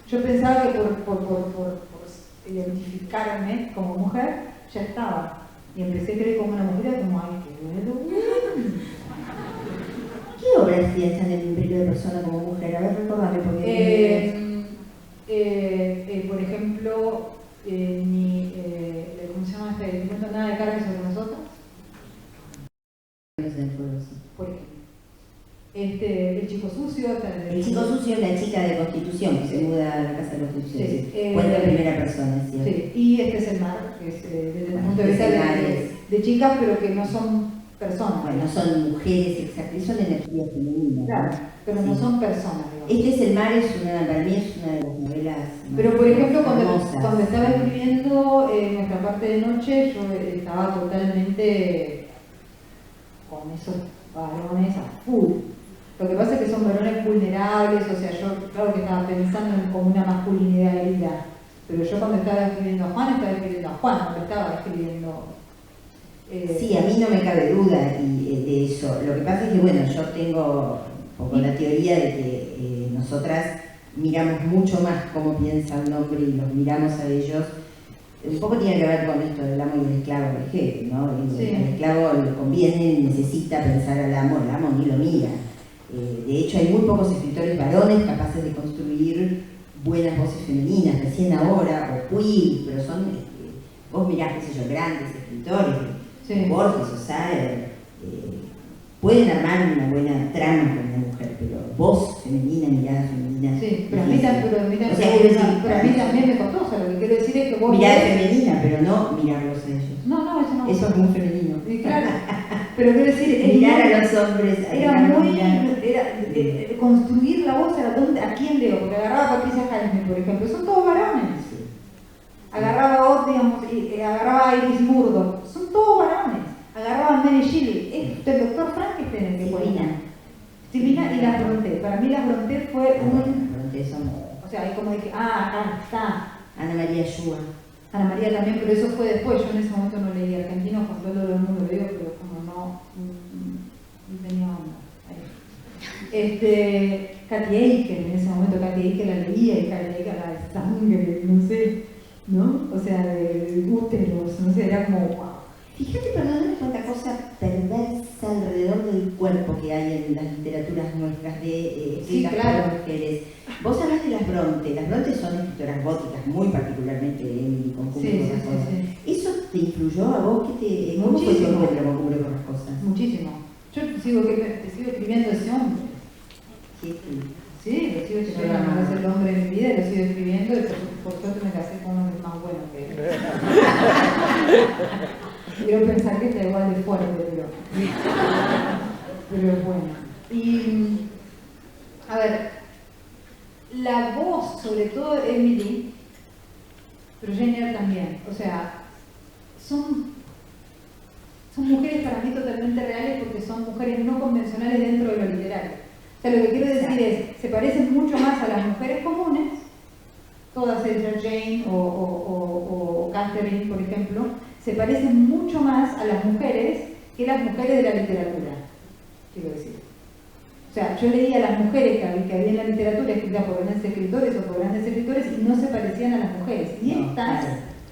Yo pensaba que por identificarme como mujer ya estaba. Y empecé a escribir como una mujer, como, ay, qué bueno. ¿Qué obra hacías en primera persona como mujer? A ver, recordame, porque... por ejemplo, ¿cómo se llama este? ¿No cuento nada de carga sobre nosotros? Por ejemplo. El chico sucio. El chico sucio es la chica de Constitución, que se muda a la casa de Constitución. Sí. Cuenta en primera persona, ¿cierto? Sí, y este es el mar, que es desde el punto de vista de chicas, pero que no son personas. Bueno, no son mujeres exactas, son energías femeninas. Claro, pero no son personas, digamos. Este es el mar, para mí es una de las novelas más Pero por ejemplo, famosas. cuando estaba escribiendo nuestra parte de noche, yo estaba totalmente con esos varones a full. Lo que pasa es que son varones vulnerables, o sea, yo claro que estaba pensando en como una masculinidad herida, pero yo cuando estaba escribiendo a Juan, estaba escribiendo a Juan, no estaba escribiendo... Sí, a mí no me cabe duda de eso. Lo que pasa es que, bueno, yo tengo un poco la teoría de que nosotras miramos mucho más cómo piensa un hombre y los miramos a ellos. Un poco tiene que ver con esto del amo y el esclavo, por ejemplo, ¿no? Sí. Al esclavo le conviene, necesita pensar al amo, el amo ni lo mira. De hecho, hay muy pocos escritores varones capaces de construir buenas voces femeninas, recién ahora, o Puig, pero son, vos mirás, qué sé yo, grandes escritores, Sí. Borges o Saer, pueden armar una buena trama con una mujer, pero voz femenina, mirada femenina. Sí, pero a mí también, o sea, quiero decir, pero a mí también me costó, o sea, lo que quiero decir es que vos... mirada femenina, pero no mirarlos a ellos. No, eso no. Eso es muy femenino. Sí, claro. Pero quiero decir, mirar a los hombres. Construir la voz a quién leo, porque agarraba a Patricia Highsmith, por ejemplo, son todos varones. Agarraba a Oz, digamos, agarraba a Iris Murdoch, son todos varones. Agarraba a Mary Shelley, es el doctor Frankenstein el que ponía. Silvina y las Brontë. Para mí las Brontë fue o sea, ahí como dije, acá está. Ana María Schua. Ana María también, pero eso fue después. Yo en ese momento no leí argentino, con todo el mundo lo digo, pero como no tenía onda. Katy Eicher, en ese momento Katy Eicher la leía y Katy Eicher la de sangre, no sé, ¿no? O sea, de úteros, no sé, era como wow. Fíjate, perdóname, cuánta cosa perversa alrededor del cuerpo que hay en las literaturas nuestras de sí, claro. mujeres. Vos hablas de las Brontë. Las Brontë son escritoras góticas, muy particularmente Emily con Cumbre Borrascosas. ¿Eso te influyó a vos? ¿Cómo fue tu encuentro con Cumbre Borrascosas? Muchísimo. Yo te sigo escribiendo ese hombre. Sí, lo sigo escribiendo, no es el hombre de mi vida, lo sigo escribiendo y por suerte me casé con un hombre más bueno que él. Quiero pensar que está igual de fuerte, pero es bueno. Y, a ver, la voz, sobre todo Emily, pero Jane Eyre también, o sea, son mujeres para mí totalmente reales porque son mujeres no convencionales dentro de lo literario. O sea, lo que quiero decir es, se parecen mucho más a las mujeres comunes, todas ellas, Jane o Catherine, por ejemplo, se parecen mucho más a las mujeres que las mujeres de la literatura, quiero decir. O sea, yo leía a las mujeres que había en la literatura escritas por grandes escritores o por grandes escritores y no se parecían a las mujeres. Y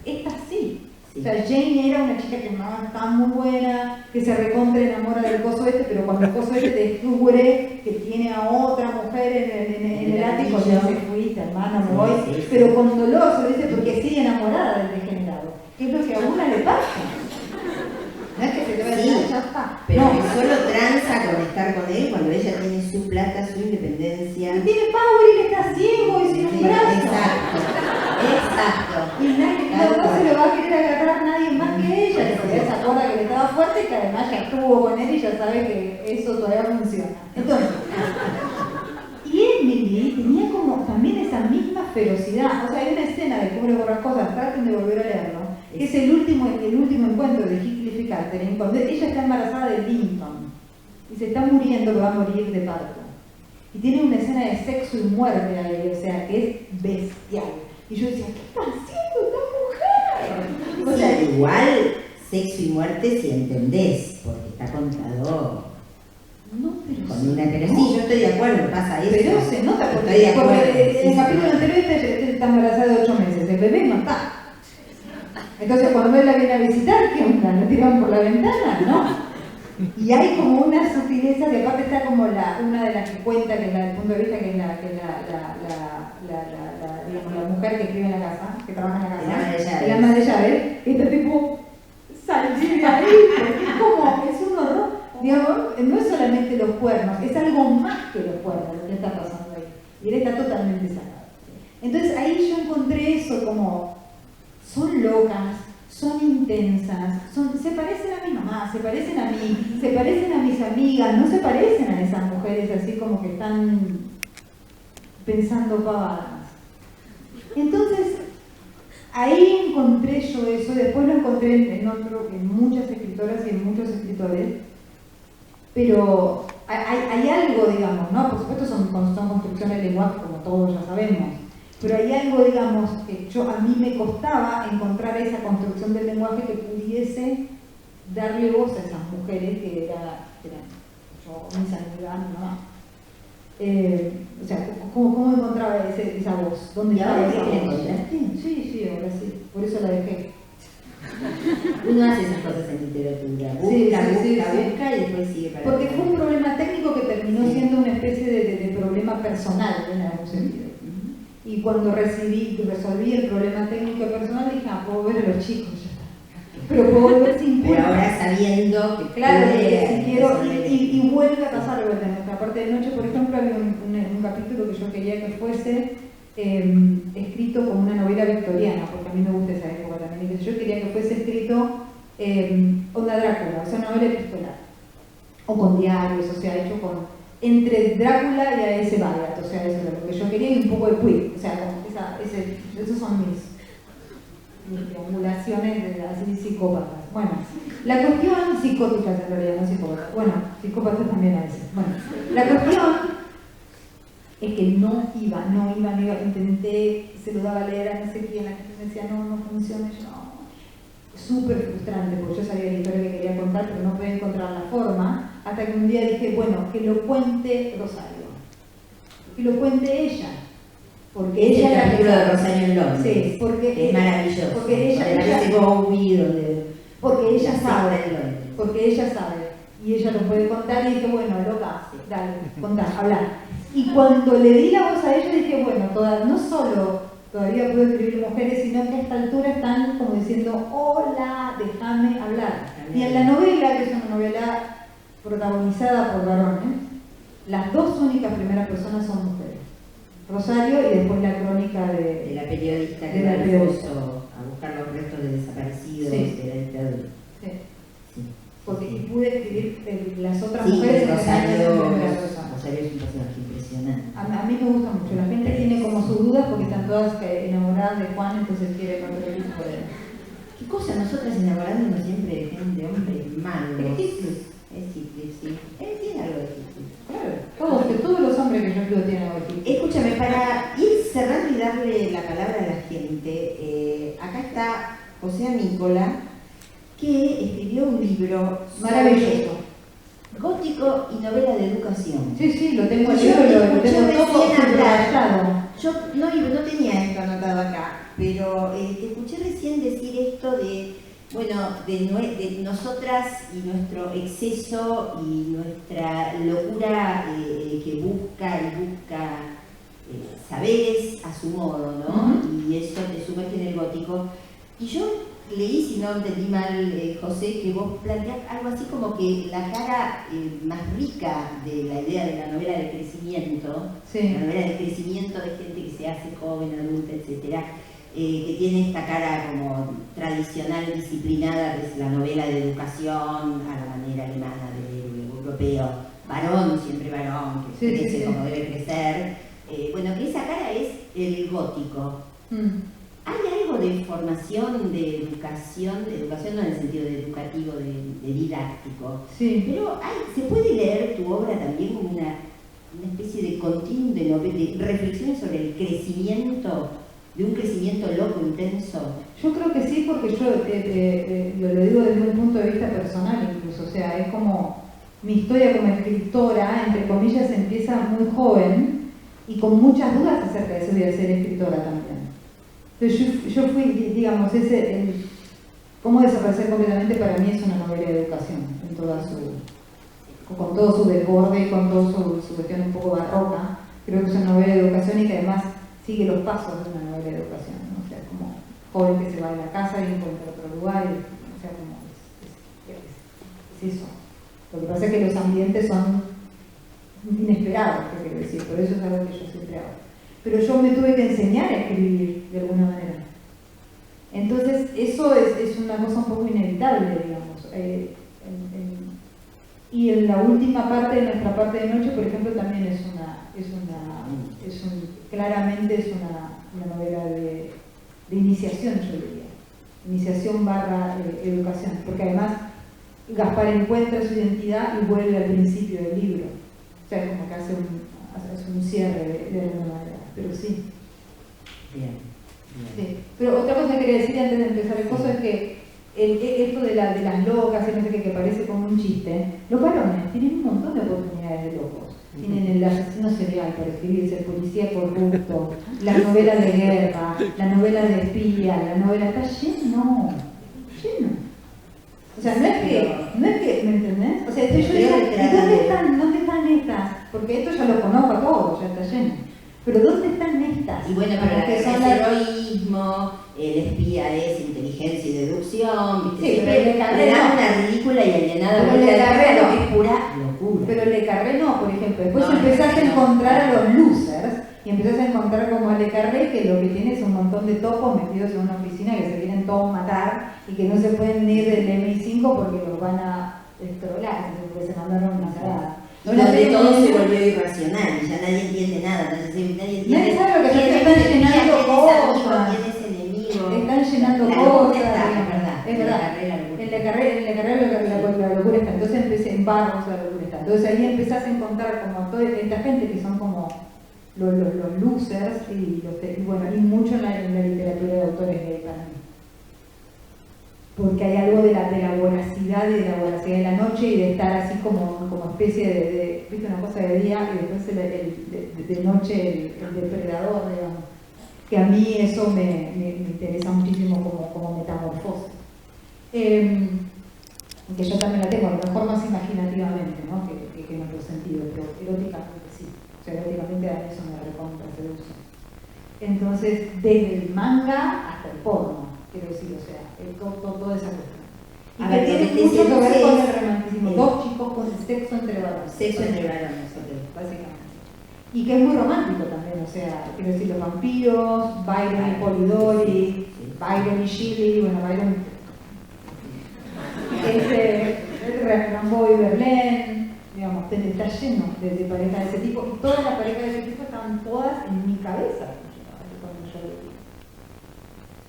estas sí. Sí. O sea, Jane era una chica que no estaba muy buena, que se recontra enamora del coso este, pero cuando el coso este descubre que tiene a otra mujer en el ático, ya se fuiste, hermano, me voy. Sí. Pero con dolor se lo dice porque sigue enamorada del degenerado, que es lo que a una le pasa. No es que se te va a decir, Sí, ya está. pero No. que solo tranza con estar con él cuando ella tiene su plata, su independencia. Y tiene power y le está ciego y sin un Sí, brazo. exacto. Y no se lo va a querer agarrar nadie más que ella, porque ella se acuerda que le estaba fuerte y que además ya estuvo con él y ya sabe que eso todavía funciona. Entonces, y Emily tenía como también esa misma ferocidad. O sea, hay una escena de Cubre Borrascosas, traten de volver a leerlo, que es el último encuentro de Heathcliff y Catherine, cuando ella está embarazada de Linton y se está muriendo, que va a morir de parto. Y tiene una escena de sexo y muerte ahí, o sea, que es bestial. Y yo decía, ¿qué está haciendo esta mujer? O sea, igual sexo y muerte si entendés, porque está contado No, pero con una. Pero sí, yo estoy de acuerdo, pasa eso. pero se nota Estoy de acuerdo. porque en el Sí, capítulo sí. anterior ella está embarazada de 8 meses, el bebé no está. Entonces cuando él la viene a visitar, ¿qué onda? ¿La tiran por la ventana? No. Y hay como una sutileza que aparte está como una de las que cuenta, que es la del punto de vista, que es digamos, la mujer que escribe en la casa, que trabaja en la casa, El ama de llaves. el ama de llaves, y está tipo, salir de ahí, porque es como, es un horror, digamos, no es solamente los cuernos, es algo más que los cuernos lo que está pasando ahí, y él está totalmente sacado. Entonces ahí yo encontré eso como, son locas, son intensas, se parecen a mi mamá, se parecen a mí, se parecen a mis amigas, no se parecen a esas mujeres así como que están pensando pavadas. Entonces, ahí encontré yo eso, después lo encontré en muchas escritoras y en muchos escritores, pero hay algo, digamos, ¿no? Por supuesto son construcciones de lenguaje, como todos ya sabemos, pero hay algo, digamos, que a mí me costaba encontrar esa construcción del lenguaje que pudiese darle voz a esas mujeres que eran yo, mis amigas, ¿no? O sea, ¿cómo encontraba esa voz? ¿Dónde ¿Y ahora estaba qué esa la voz? encontraste? Sí, ahora sí, por eso la dejé. Uno hace esas cosas en literatura, Sí, busca y después sigue para Porque adelante. fue un problema técnico que terminó siendo una especie de problema personal en algún sentido. Y cuando resolví el problema técnico personal dije, puedo ver a los chicos, ya está. Pero puedo volver sin culpa. Pero ahora sabiendo que Claro, puede, si quiero, y vuelve a pasar de vuelta. En nuestra parte de noche, por ejemplo, había un capítulo que yo quería que fuese escrito como una novela victoriana, porque a mí me gusta esa época también, y que yo quería que fuese escrito onda Drácula, o sea, novela epistolar, o con diarios, o sea, hecho entre Drácula y a ese Bayat, o sea, eso era lo que yo quería, y un poco de Puig, o sea, como esos son mis triangulaciones así psicópatas. Bueno, la cuestión, psicóticas en realidad, no psicópatas, bueno, psicópatas también a veces. Bueno, la cuestión es que no iba, intenté, se lo daba a leer a no sé quién, la gente me decía, no funciona, yo no. Súper frustrante, porque yo sabía la historia que quería contar, pero no podía encontrar la forma, hasta que un día dije, bueno, que lo cuente Rosario, que lo cuente ella, porque ella el es la capítulo que de Rosario en Londres, sí, porque es maravilloso, porque ella parece Bowie, donde porque ella la sabe, cita en Londres. porque ella sabe, y ella lo puede contar, y dije, bueno, loca, dale, contá, habla. Y cuando le di la voz a ella, dije, bueno, no solo todavía puedo escribir mujeres, sino que a esta altura están como diciendo, hola, déjame hablar. Y en la novela, que es una novela protagonizada por varones, las dos únicas primeras personas son mujeres. Rosario y después la crónica de la periodista que de va la al periodista. foso a buscar los restos de desaparecidos Sí. de la dictadura. Sí. Sí. Porque y pude escribir las otras Sí, mujeres en Rosario la primera persona. es un personaje impresionante. A mí me gusta mucho. La gente tiene como sus dudas porque están todas enamoradas de Juan, entonces quieren otro hijo por él. ¿Qué cosa? Nosotras enamorándonos siempre de gente, de hombres malos. Es Heathcliff. Es Heathcliff, sí. Él tiene algo de Heathcliff. Claro. Todos los hombres que yo escribo tienen algo de Heathcliff. Escúchame, para ir cerrando y darle la palabra a la gente, acá está José Amícola, que escribió un libro Maravilloso. gótico y novela de educación. Sí, lo tengo Yo yo lo escuché tengo todo recién hablar. subrayado. Yo no tenía esto anotado acá, pero te escuché recién decir esto de Bueno, de nosotras y nuestro exceso y nuestra locura que busca saberes a su modo, ¿no? Y eso te sumerge en el gótico. Y yo leí, si no entendí mal, José, que vos planteás algo así como que la cara más rica de la idea de la novela del crecimiento, la novela del crecimiento de gente que se hace joven, adulta, etcétera, que tiene esta cara como tradicional, disciplinada, que es la novela de educación a la manera alemana del europeo, varón, siempre varón, que crece como debe crecer. Bueno, que esa cara es el gótico. ¿Hay algo de formación, de educación no en el sentido de educativo, de didáctico? Sí. Pero ¿se puede leer tu obra también como una especie de continuum de reflexiones sobre el crecimiento, de un crecimiento loco, intenso? Yo creo que sí, porque yo lo digo desde un punto de vista personal incluso, o sea, es como mi historia como escritora, entre comillas, empieza muy joven y con muchas dudas acerca de si voy a ser escritora también. Entonces yo fui, digamos, cómo desaparecer completamente para mí es una novela de educación, con todo su desborde, con toda su cuestión un poco barroca. Creo que es una novela de educación y que además sigue los pasos de una novela de educación, ¿no? O sea, como joven que se va de la casa y encuentra otro lugar, o sea, como es eso. Lo que pasa es que los ambientes son inesperados, ¿qué quiero decir? Por eso es algo que yo siempre hago. Pero yo me tuve que enseñar a escribir de alguna manera. Entonces, eso es una cosa un poco inevitable, digamos. Y en la última parte de nuestra parte de noche, por ejemplo, también claramente es una novela de iniciación, yo diría. Iniciación / educación. Porque además Gaspar encuentra su identidad y vuelve al principio del libro. O sea, como que hace un cierre de alguna manera. Pero sí. Bien. Sí. Pero otra cosa que quería decir antes de empezar el curso es que esto de las locas y no sé qué, que parece como un chiste, los varones tienen un montón de oportunidades de locos. Tienen el asesino serial para escribirse, el policía corrupto, las novelas de guerra, la novela de espía, la novela está lleno. O sea, no es que, ¿me entendés? O sea, yo digo, ¿dónde están estas? Porque esto ya lo conozco a todos, ya está lleno. Pero ¿dónde están estas? Y bueno, pero la que es heroísmo, el espía es inteligencia y deducción, ¿viste? Sí, pero Le Carré da una ridícula y alienada, pero Le Carré no, que es pura locura. Pero Le Carré no, por ejemplo. Después empezás a encontrar a los losers y empezás a encontrar como a Le Carré, que lo que tiene es un montón de topos metidos en una oficina que se quieren todos matar y que no se pueden ir del MI5 porque los van a estrolar, porque se mandaron una cagada. Donde todo se volvió irracional, ya nadie entiende nada, nadie sabe lo que se están llenando cosas. ¿Quién es enemigo? Están llenando la cosas. Es verdad. En la carrera la locura está. Entonces empecé en Barros, la locura está. Entonces ahí empezás a encontrar como toda esta gente que son como los losers y mucho en la literatura de autores gay para mí. Porque hay algo de la voracidad de la noche y de estar así como especie de ¿viste? Una cosa de día y después de noche el depredador, digamos. Que a mí eso me interesa muchísimo como metamorfosis. Que yo también la tengo, a lo mejor más imaginativamente, ¿no? que en otro sentido, pero eróticamente sí. O sea, eróticamente a mí eso me recontra seduce. Entonces, desde el manga hasta el porno, quiero decir, o sea, toda esa cuestión. Y a que ver, tiene mucho que ver con el romanticismo. Dos chicos con sexo entre varones. Sexo entre varones, básicamente. Y que es muy romántico también, o sea, quiero decir, los vampiros, Byron y Polidori, Byron y Shelley, bueno, Byron, Rambo y Verlaine, digamos, está lleno de parejas de ese tipo, y todas las parejas de ese tipo estaban todas en mi cabeza cuando yo lo vi.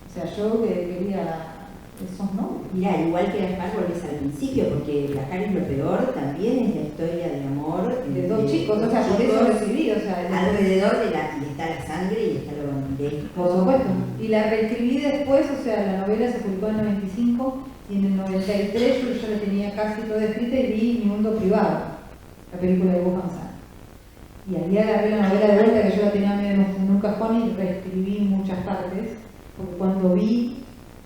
O sea, yo quería esos novios. Mira, igual que Gaspar volvés al principio, porque Gaspar es lo peor, también es la historia de amor de dos chicos, o sea, por eso lo escribí, o sea, alrededor y está la sangre y está lo vampiresco. Por supuesto. Y la reescribí después, o sea, la novela se publicó en el 95 y en el 93 yo ya la tenía casi toda escrita y vi Mi Mundo Privado, la película de Gus Van Sant. Y ahí agarré la novela de vuelta, que yo la tenía medio en un cajón y reescribí muchas partes, porque cuando vi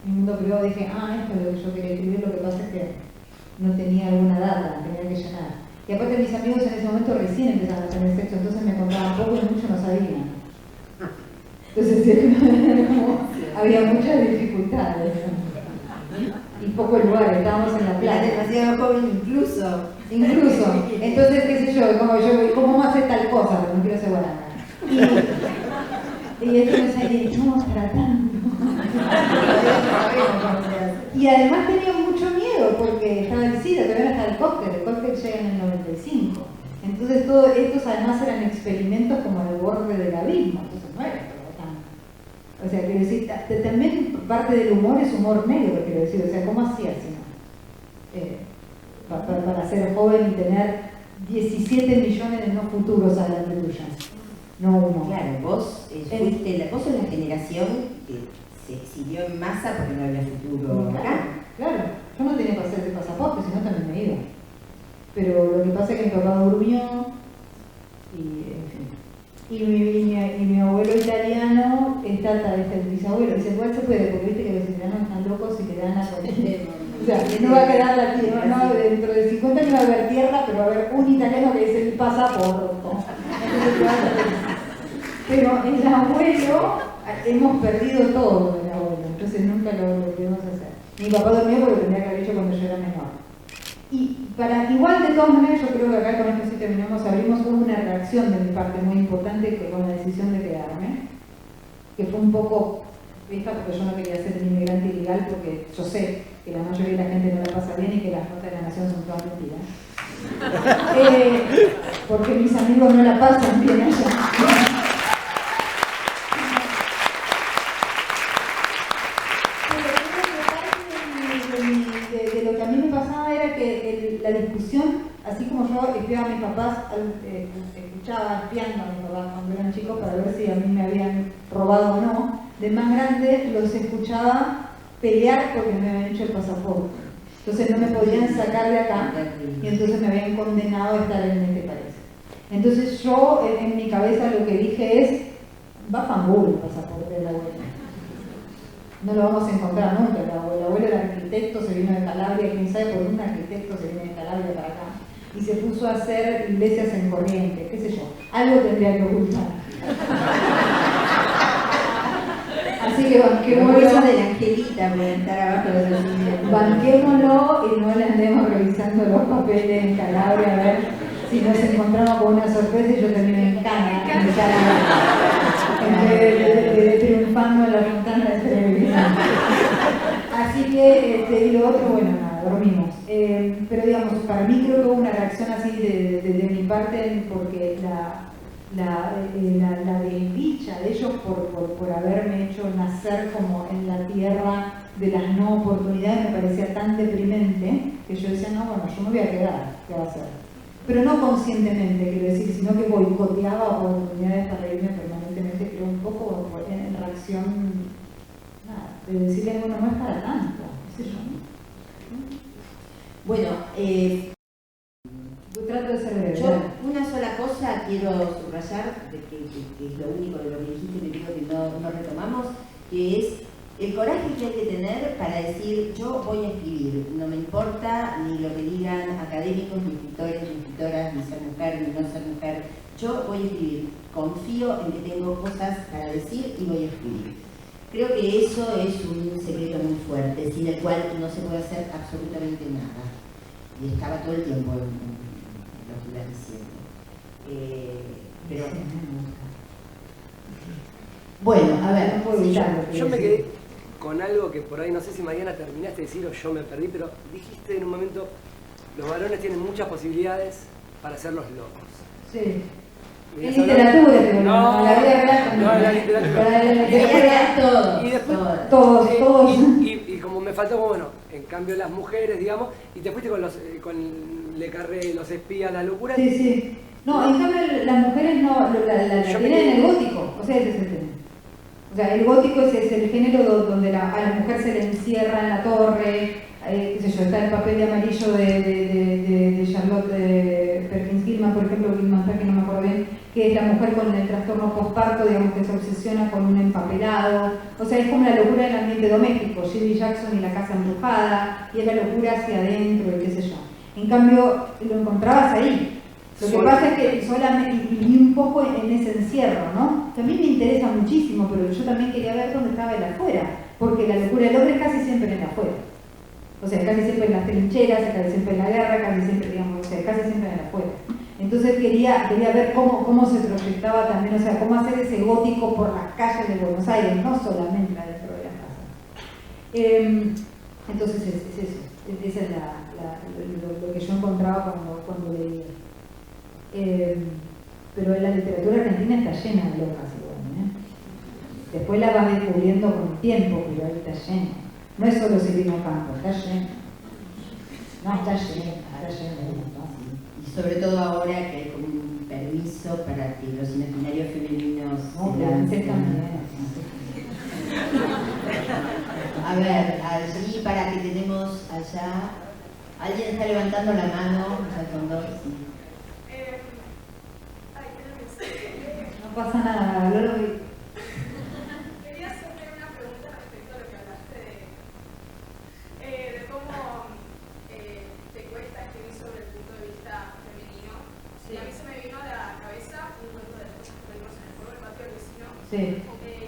Mi Mundo mundo privado, dije, esto es lo que yo quería escribir, lo que pasa es que no tenía alguna data, tenía que llenar. Y aparte mis amigos en ese momento recién empezaban a tener sexo, entonces me contaban poco y mucho no sabían. Entonces había muchas dificultades, ¿no? Y pocos lugares, estábamos en la playa. Demasiado joven incluso. Entonces, qué sé yo, ¿cómo haces tal cosa? Pero no quiero ser buena. Y esto me salía, estamos tratando. Y además tenía mucho miedo porque estaba el SIDA, todavía no estaba el cóctel llega en el 95. Entonces todos estos además eran experimentos como al borde del abismo, entonces no era todo tan... O sea, quiero decir, también parte del humor es humor negro, quiero decir, o sea, ¿cómo hacías para ser joven y tener 17 millones de no futuros adelante tuya? No uno. Claro, vos vos sos la generación que se exilió en masa porque no había futuro acá. Claro, yo no tenía que hacer de pasaporte, si no también me iba. Pero lo que pasa es que mi papá durmió y en fin. Y mi abuelo italiano es el bisabuelo. Dice, igual se puede, porque viste que los italianos están locos y le dan a o sea, no va a quedar la tierra, ¿no? Dentro de 50 años va a haber tierra, pero va a haber un italiano que dice el pasaporte. Pero el abuelo, hemos perdido todo del abuelo, entonces nunca lo pudimos hacer. Mi papá dormía porque lo tendría que haber hecho cuando yo era menor. Y igual de todas maneras, yo creo que acá con esto sí terminamos, abrimos una reacción de mi parte muy importante que con la decisión de quedarme, que fue un poco fija porque yo no quería ser un inmigrante ilegal porque yo sé que la mayoría de la gente no la pasa bien y que las notas de la nación son todas mentiras. Porque mis amigos no la pasan bien allá. De lo que a mí me pasaba era que la discusión, así como yo espiaba a mis papás, escuchaba espiando a mis papás cuando eran chicos para ver si a mí me habían robado o no, de más grande los escuchaba pelear porque me habían hecho el pasaporte. Entonces no me podían sacar de acá y entonces me habían condenado a estar en este país. Entonces yo en mi cabeza lo que dije es, va fanbull el pasaporte de la abuela. No lo vamos a encontrar nunca. El abuelo era arquitecto, se vino de Calabria, quién sabe por un arquitecto se vino de Calabria para acá. Y se puso a hacer iglesias en Corrientes, qué sé yo. Algo tendría que ocultar. Así que banquémoslo. Eso de la Angelita puede estar abajo de los cimientos. Banquémoslo y no le andemos revisando los papeles en Calabria a ver si nos encontramos con una sorpresa y yo termino en cana, en vez de triunfando en la fontana de televisión. Así que, y lo otro, bueno, nada, dormimos. Pero digamos, para mí creo que hubo una reacción así de mi parte, porque la desdicha de ellos por haberme hecho nacer como en la tierra de las no oportunidades me parecía tan deprimente que yo decía, no, bueno, yo me voy a quedar, ¿qué va a hacer? Pero no conscientemente, quiero decir, sino que boicoteaba oportunidades para irme permanentemente, creo un poco en reacción, nada, de decirle, bueno, no es para tanto, qué sé yo, ¿no? Bueno, trato de ser breve. Yo una sola cosa quiero subrayar, que es lo único de lo que dijiste, que creo que no retomamos, que es el coraje que hay que tener para decir, yo voy a escribir, no me importa ni lo que digan académicos, ni escritores, ni escritoras, ni ser mujer, ni no ser mujer, yo voy a escribir, confío en que tengo cosas para decir y voy a escribir. Creo que eso es un secreto muy fuerte, sin el cual no se puede hacer absolutamente nada. Y estaba todo el tiempo en lo que iba diciendo. Pero bueno, a ver, no puedo evitarlo. Yo me quedé con algo que por ahí, no sé si Mariana terminaste de decir o yo me perdí, pero dijiste en un momento, los varones tienen muchas posibilidades para ser los locos. Sí. En literatura, pero no, la vida real no, en la literatura. Para la vida real todo. Y después, todos. Y como me faltó, bueno, en cambio las mujeres, digamos, y te fuiste con Le Carré, los espías, la locura. Sí, sí. No, en cambio las mujeres no, la tienen en el gótico, o sea, ese es el tema. O sea, el gótico es el género donde a la mujer se le encierra en la torre, qué sé yo, está el papel de amarillo de Charlotte Perkins Gilman, por ejemplo, Gilman Perkins, no me acuerdo bien, que es la mujer con el trastorno postparto, digamos, que se obsesiona con un empapelado. O sea, es como la locura del ambiente doméstico, Shirley Jackson y la casa embrujada, y es la locura hacia adentro y qué sé yo. En cambio, lo encontrabas ahí. Lo que pasa es que solamente viví un poco en ese encierro, ¿no? Que a mí me interesa muchísimo, pero yo también quería ver dónde estaba el afuera, porque la locura del hombre es casi siempre en el afuera. O sea, casi siempre en las trincheras, casi siempre en la guerra, casi siempre, digamos, o sea, casi siempre en el afuera. Entonces quería ver cómo se proyectaba también, o sea, cómo hacer ese gótico por las calles de Buenos Aires, no solamente adentro de las casas. Entonces es eso, esa es lo que yo encontraba cuando leía. Pero la literatura argentina está llena de locas igual, ¿eh? Después la vas descubriendo con el tiempo, pero ahí está llena. No es solo Silvino Campo, está llena. No, está llena de locas. Y sobre todo ahora que hay como un permiso para que los imaginarios femeninos se lancen. A ver, allí para que tenemos allá, alguien está levantando la mano, al fondo, sí. No pasa nada, Lolo. Quería hacerte una pregunta respecto a lo que hablaste de cómo te cuesta escribir sobre el punto de vista femenino. Sí. A mí se me vino a la cabeza un cuento de las cosas que vimos en el juego del patio del vecino. Sí.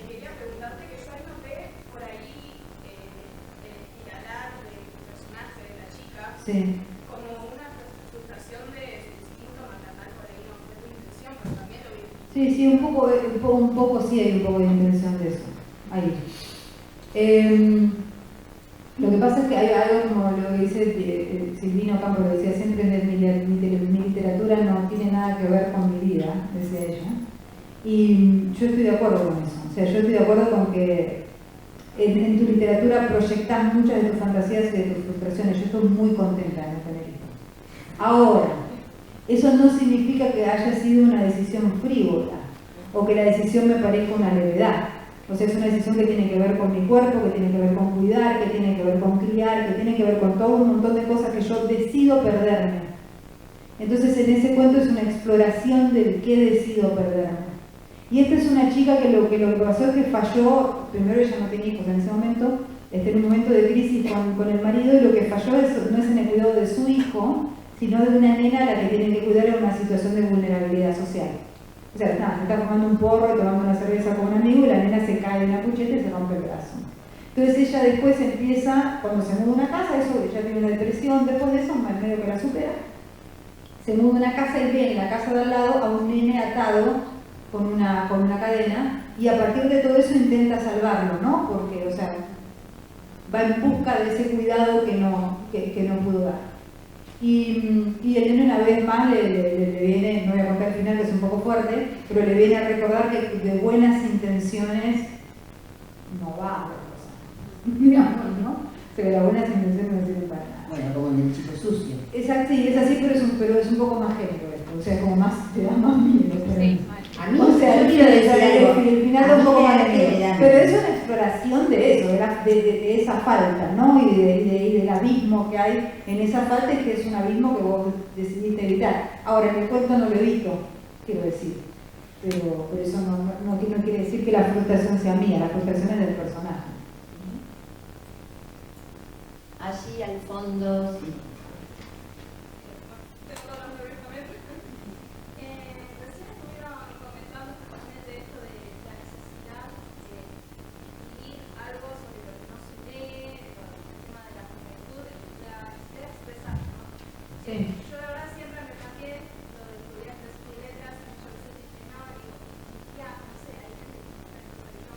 Quería preguntarte que yo ahí noté por ahí el espiralar del personaje de la chica. Sí. Como una frustración de su instinto maternal, por ahí no fue tu intención, pero también lo vi. Sí, un poco sí hay un poco de intención de eso. Ahí. Lo que pasa es que hay algo como lo que dice Silvino Campo, lo decía siempre, mi literatura no tiene nada que ver con mi vida, decía ella. Y yo estoy de acuerdo con eso. O sea, yo estoy de acuerdo con que en tu literatura proyectas muchas de tus fantasías y de tus frustraciones. Yo estoy muy contenta de no tener hijos. Ahora, eso no significa que haya sido una decisión frívola o que la decisión me parezca una levedad. O sea, es una decisión que tiene que ver con mi cuerpo, que tiene que ver con cuidar, que tiene que ver con criar, que tiene que ver con todo un montón de cosas que yo decido perderme. Entonces, en ese cuento es una exploración del qué decido perderme. Y esta es una chica que lo que pasó es que falló, primero ella no tenía hijos en ese momento, está en un momento de crisis con el marido, y lo que falló no es en el cuidado de su hijo, sino de una nena a la que tienen que cuidar en una situación de vulnerabilidad social. O sea, nada, se está fumando un porro y tomando una cerveza con un amigo y la nena se cae en la cucheta y se rompe el brazo. Entonces ella después empieza, cuando se muda a una casa, eso ella tiene una depresión, después de eso, más medio que la supera, se muda a una casa y ve en la casa de al lado a un nene atado con una cadena, y a partir de todo eso intenta salvarlo, ¿no? Porque, o sea, va en busca de ese cuidado que no pudo dar. Y el nene una vez más le viene, no voy a contar el final que es un poco fuerte, pero le viene a recordar que de buenas intenciones no va a cosa, digamos, ¿no? O sea, que las buenas intenciones no sirven para nada. Bueno, como el chico sucio. Exacto, sí, es así, pero es un poco más género esto, o sea, como más, te da más miedo. Sí. A mí, O sea, yo quiero decir algo. el final es un poco más de pero es una exploración de eso, de esa falta, ¿no? Y del abismo que hay en esa falta, y que es un abismo que vos decidiste evitar. Ahora, en el cuento no lo evito, quiero decir, pero eso no quiere decir que la frustración sea mía, la frustración es del personaje. Allí al fondo, sí. Sí. Yo la verdad siempre me cambié lo de estudiar filosofía y letras, yo a veces dije, no, digo, ya, no sé, hay gente que no,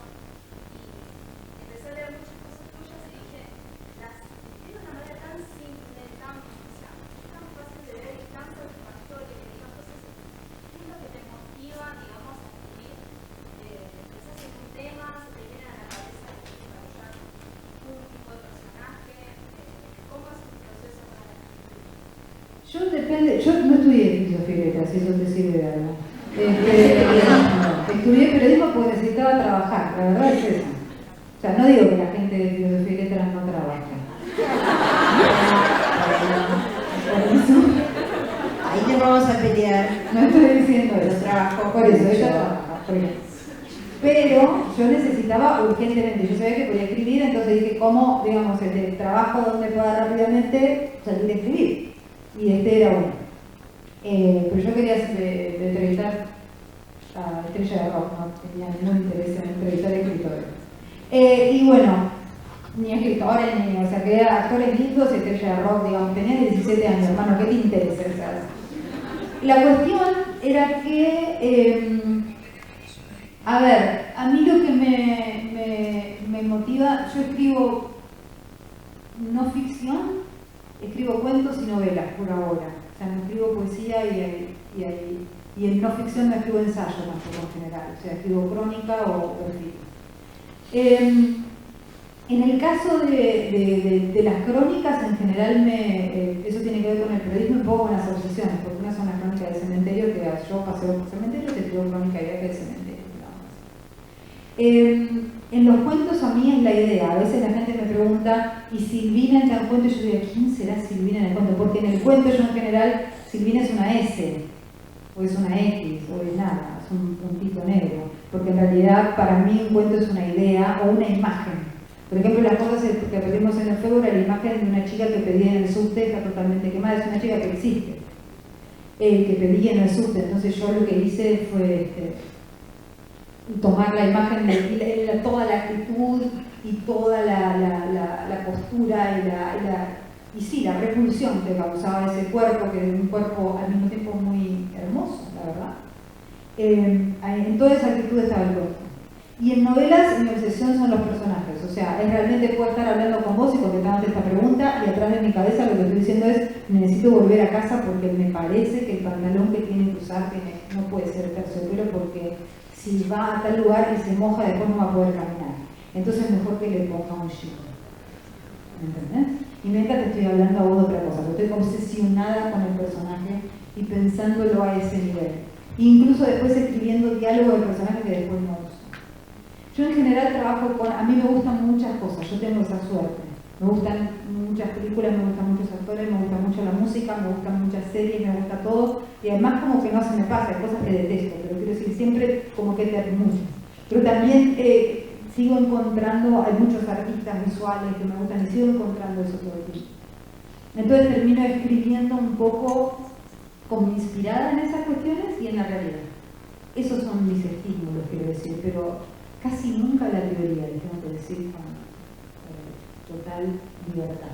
y empecé a leer muchas cosas tuyas y dije, las escribo de una manera tan simple, tan, o sea, tan fácil de leer y tan satisfactoria, y digo, entonces, ¿qué es lo que te motiva, digamos, a escribir? Empezás en un tema, se te viene a la cabeza desarrollar un tipo de personaje, ¿cómo es el proceso para la escritura? Yo no estudié filosofía y letras, si eso te sirve de algo. Estudié periodismo porque necesitaba trabajar, la verdad es eso. O sea, no digo que la gente de filosofía y letras no trabaje. Por eso. Ahí tengo vamos a pelear. No estoy diciendo Yo eso. trabajo Por eso, ella mucho. trabaja, por ejemplo. Pero yo necesitaba urgentemente, yo sabía que podía escribir, entonces dije, ¿cómo, digamos, el trabajo donde pueda rápidamente salir a escribir? Y este era uno. Pero yo quería entrevistar a Estrella de Rock, no tenía ningún interés en entrevistar a escritores. Y bueno, ni escritores, o sea, quería actores lindos y Estrella de Rock, digamos, tenía 17 años, hermano, ¿qué te interesa? O sea, la cuestión era que, a ver, a mí lo que me motiva, yo escribo no ficción, escribo cuentos y novelas por ahora. O sea, no escribo poesía y en no ficción no escribo ensayo tampoco en general. O sea, escribo crónica o perfil. En el caso de las crónicas, en general, eso tiene que ver con el periodismo y un poco con las obsesiones, porque una son las crónicas del cementerio, que yo paseo por cementerios y escribo crónica y viaje del cementerio. En los cuentos a mí es la idea, a veces la gente me pregunta, ¿y Silvina en tal cuento? Y yo digo, ¿quién será Silvina en el cuento? Porque en el cuento yo en general, Silvina es una S, o es una X, o es nada, es un puntito negro, porque en realidad para mí un cuento es una idea o una imagen. Por ejemplo, las cosas que pedimos en el fuego era la imagen de una chica que pedía en el subte, está totalmente quemada, es una chica que existe, que pedía en el subte. Entonces yo lo que hice fue tomar la imagen de toda la actitud y toda la postura y sí, la repulsión que causaba ese cuerpo, que es un cuerpo al mismo tiempo muy hermoso, la verdad. En toda esa actitud estaba el cuerpo. Y en novelas mi obsesión son los personajes, o sea, realmente puedo estar hablando con vos y contestándote esta pregunta y atrás de mi cabeza lo que estoy diciendo es necesito volver a casa porque me parece que el pantalón que tiene que usar no puede ser terciopelo porque si va a tal lugar y se moja después no va a poder caminar, entonces mejor que le ponga un chico, ¿me entendés? Y mientras te estoy hablando a vos de otra cosa, porque estoy obsesionada con el personaje y pensándolo a ese nivel, incluso después escribiendo diálogo del personaje que después no uso. Yo en general trabajo a mí me gustan muchas cosas, yo tengo esa suerte. Me gustan muchas películas, me gustan muchos actores, me gusta mucho la música, me gustan muchas series, me gusta todo. Y además como que no se me pasa, hay cosas que detesto, pero quiero decir, siempre como que muchas. Pero también sigo encontrando, hay muchos artistas visuales que me gustan y sigo encontrando eso todo el tiempo. Entonces termino escribiendo un poco como inspirada en esas cuestiones y en la realidad. Esos son mis estímulos, quiero decir, pero casi nunca la teoría, les tengo que decir con total libertad.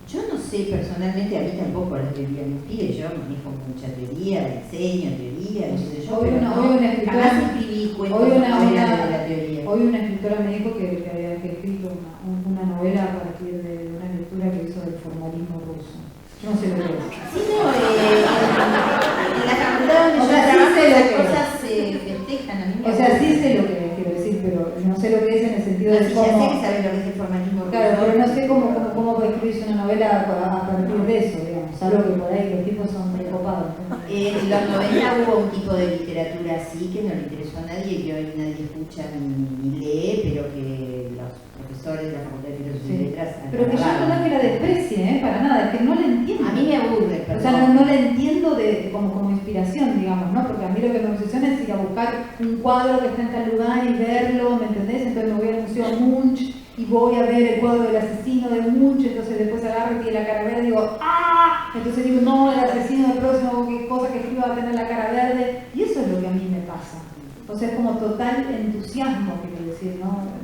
Yo no sé, personalmente a mí tampoco la teoría me inspira, yo manejo mucha teoría, diseño, teoría, no sé yo, pero jamás escribí cuentos de la teoría. Hoy una escritora me dijo que había escrito una novela a partir de una lectura que hizo del formalismo ruso. Yo no sé lo que es. Sí, no, en la facultad donde yo trabajo las cosas se festejan a mí. O sea, sí sé lo que es, quiero decir, pero no sé lo que es en el sentido de cómo... Ya sé que sabes lo que es el formalismo ruso. Claro, pero no sé cómo puede escribirse una novela a partir de eso, digamos, algo que por ahí los tipos son recopados. En los 90 hubo un tipo de literatura así que no le interesó a nadie, que hoy nadie escucha ni lee, pero que los profesores de la Facultad de Filosofía y Letras... Pero que yo no es que la desprecie, para nada, es que no la entiendo. A mí me aburre, perdón. O sea, no la entiendo como inspiración, digamos, ¿no? Porque a mí lo que me obsesiona es ir a buscar un cuadro que está en tal lugar y verlo, ¿me entendés? Entonces me voy al Museo Munch y voy a ver el cuadro del asesino de Munch, entonces después agarro y tiene la cara verde y digo, ¡ah! Entonces digo, no, el asesino del próximo, qué cosa que escriba va a tener la cara verde. Y eso es lo que a mí me pasa. O sea, es como total entusiasmo, quiero decir, ¿no?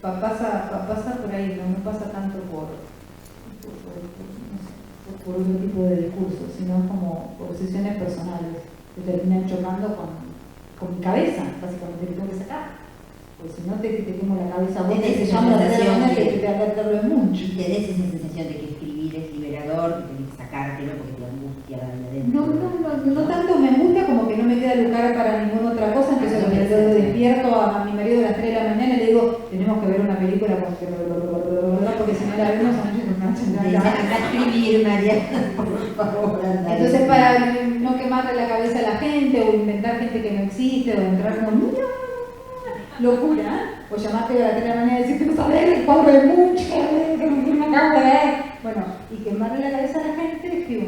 Pasa por ahí, no pasa tanto por otro tipo de discursos, sino como por decisiones personales que terminan chocando con mi cabeza, básicamente, que tengo que sacar. Porque si no te quemo la cabeza vos, que se llama la sensación que te agarrarlo en mucho. Y tenés esa sensación de que escribir es liberador, que tenés que sacártelo porque te angustia ahí adentro. No tanto me angustia como que no me queda lugar para ninguna otra cosa, entonces lo despierto a mi marido a las 3 de la mañana y le digo, tenemos que ver una película porque si no la vemos anoche nos manchan la a escribir, María, por favor. Entonces para no quemarle la cabeza a la gente o inventar gente que no existe o entrar como locura, o llamarte a las 3 de la mañana y decir que no sabes el cuadro de mucho, que me acabo de ver. Bueno, y quemarle la cabeza a la gente, escribo.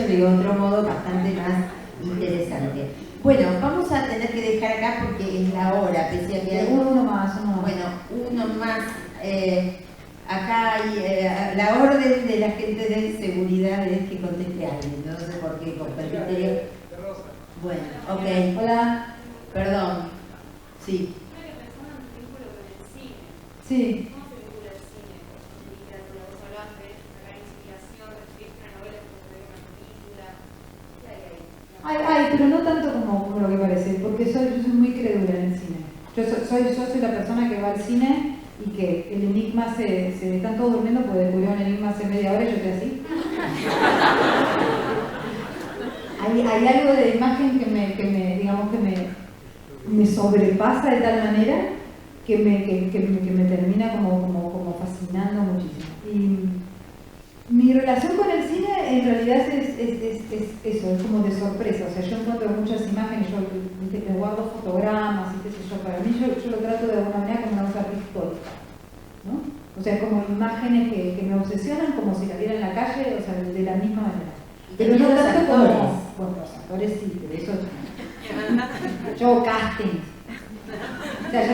de otro modo bastante más interesante. Bueno, vamos a tener que dejar acá porque es la hora, pese a que hay uno más. Bueno, uno más. Acá hay la orden de la gente de seguridad es que conteste a alguien, no sé por qué, con criterio. Bueno, ok. Hola. Perdón. Sí. Sí. ¿Cómo se vincula el cine con la literatura? Vos hablabas de sacar inspiración, de escribir una novela como se ve una película. ¿Qué hay ahí? Pero no tanto como lo que parece, porque yo soy muy credula en el cine. Yo soy la persona que va al cine y que el enigma se están todos durmiendo porque descubrió un enigma hace media hora y yo estoy así. hay algo de imagen que me sobrepasa de tal manera que me termina como fascinando muchísimo. Y mi relación con el cine en realidad es eso, es como de sorpresa. O sea, yo encuentro muchas imágenes, yo me guardo fotogramas y qué sé yo. Para mí yo lo trato de alguna manera como una cosa histórica, ¿no? O sea, como imágenes que me obsesionan como si la viera en la calle, o sea, de la misma manera. Pero no tanto como... Bueno, los actores sí, pero eso... Yo hago castings. O sea, yo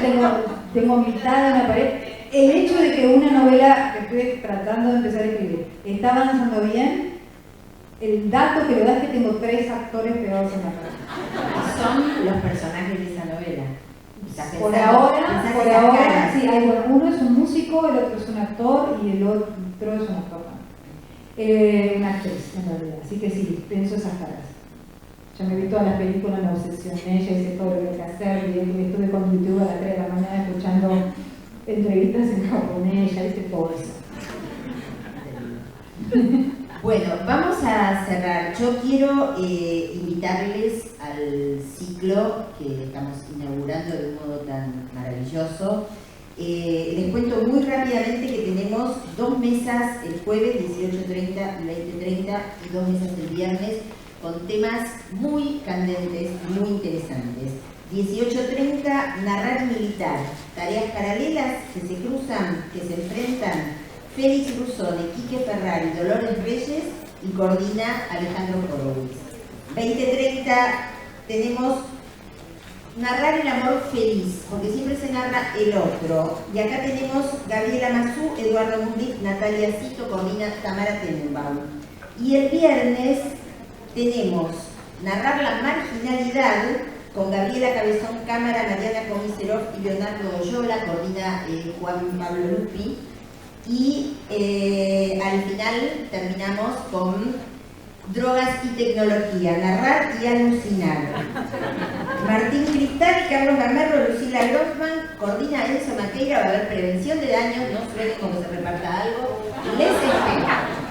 tengo mitad en la pared. El hecho de que una novela que estoy tratando de empezar a escribir está avanzando bien, el dato que le da es que tengo 3 actores pegados en la pared. Son los personajes de esa novela. Por ahora, sí, uno es un músico, el otro es un actor y el otro es un actor también. Una actriz, en realidad. Así que sí, pienso esas caras. Ya me vi todas las películas, me obsesioné, ya hice todo lo que hay que hacer, estuve con YouTube a las 3 de la mañana escuchando entrevistas en japonés, ya hice todo eso. Bueno, vamos a cerrar. Yo quiero invitarles al ciclo que estamos inaugurando de un modo tan maravilloso. Les cuento muy rápidamente que tenemos 2 mesas el jueves, 18:30 y 20:30, y 2 mesas el viernes, con temas muy candentes, muy interesantes. 18:30, narrar militar, tareas paralelas que se cruzan, que se enfrentan. Félix Rusone, Quique Ferrari, Dolores Reyes y coordina Alejandro Horowitz. 20:30 tenemos narrar el amor feliz, porque siempre se narra el otro. Y acá tenemos Gabriela Mazú, Eduardo Mundic, Natalia Cito, coordina Tamara Tenenbaum. Y el viernes tenemos narrar la marginalidad con Gabriela Cabezón Cámara, Mariana Comiserov y Leonardo Oyola, coordina Juan Pablo Lupi. Y al final terminamos con drogas y tecnología, narrar y alucinar. Martín Cristal, Carlos Gamerro, Lucila Grossman, coordina Enzo Maqueira, va a haber prevención de daños, no suelen cuando se reparta algo. Les espero.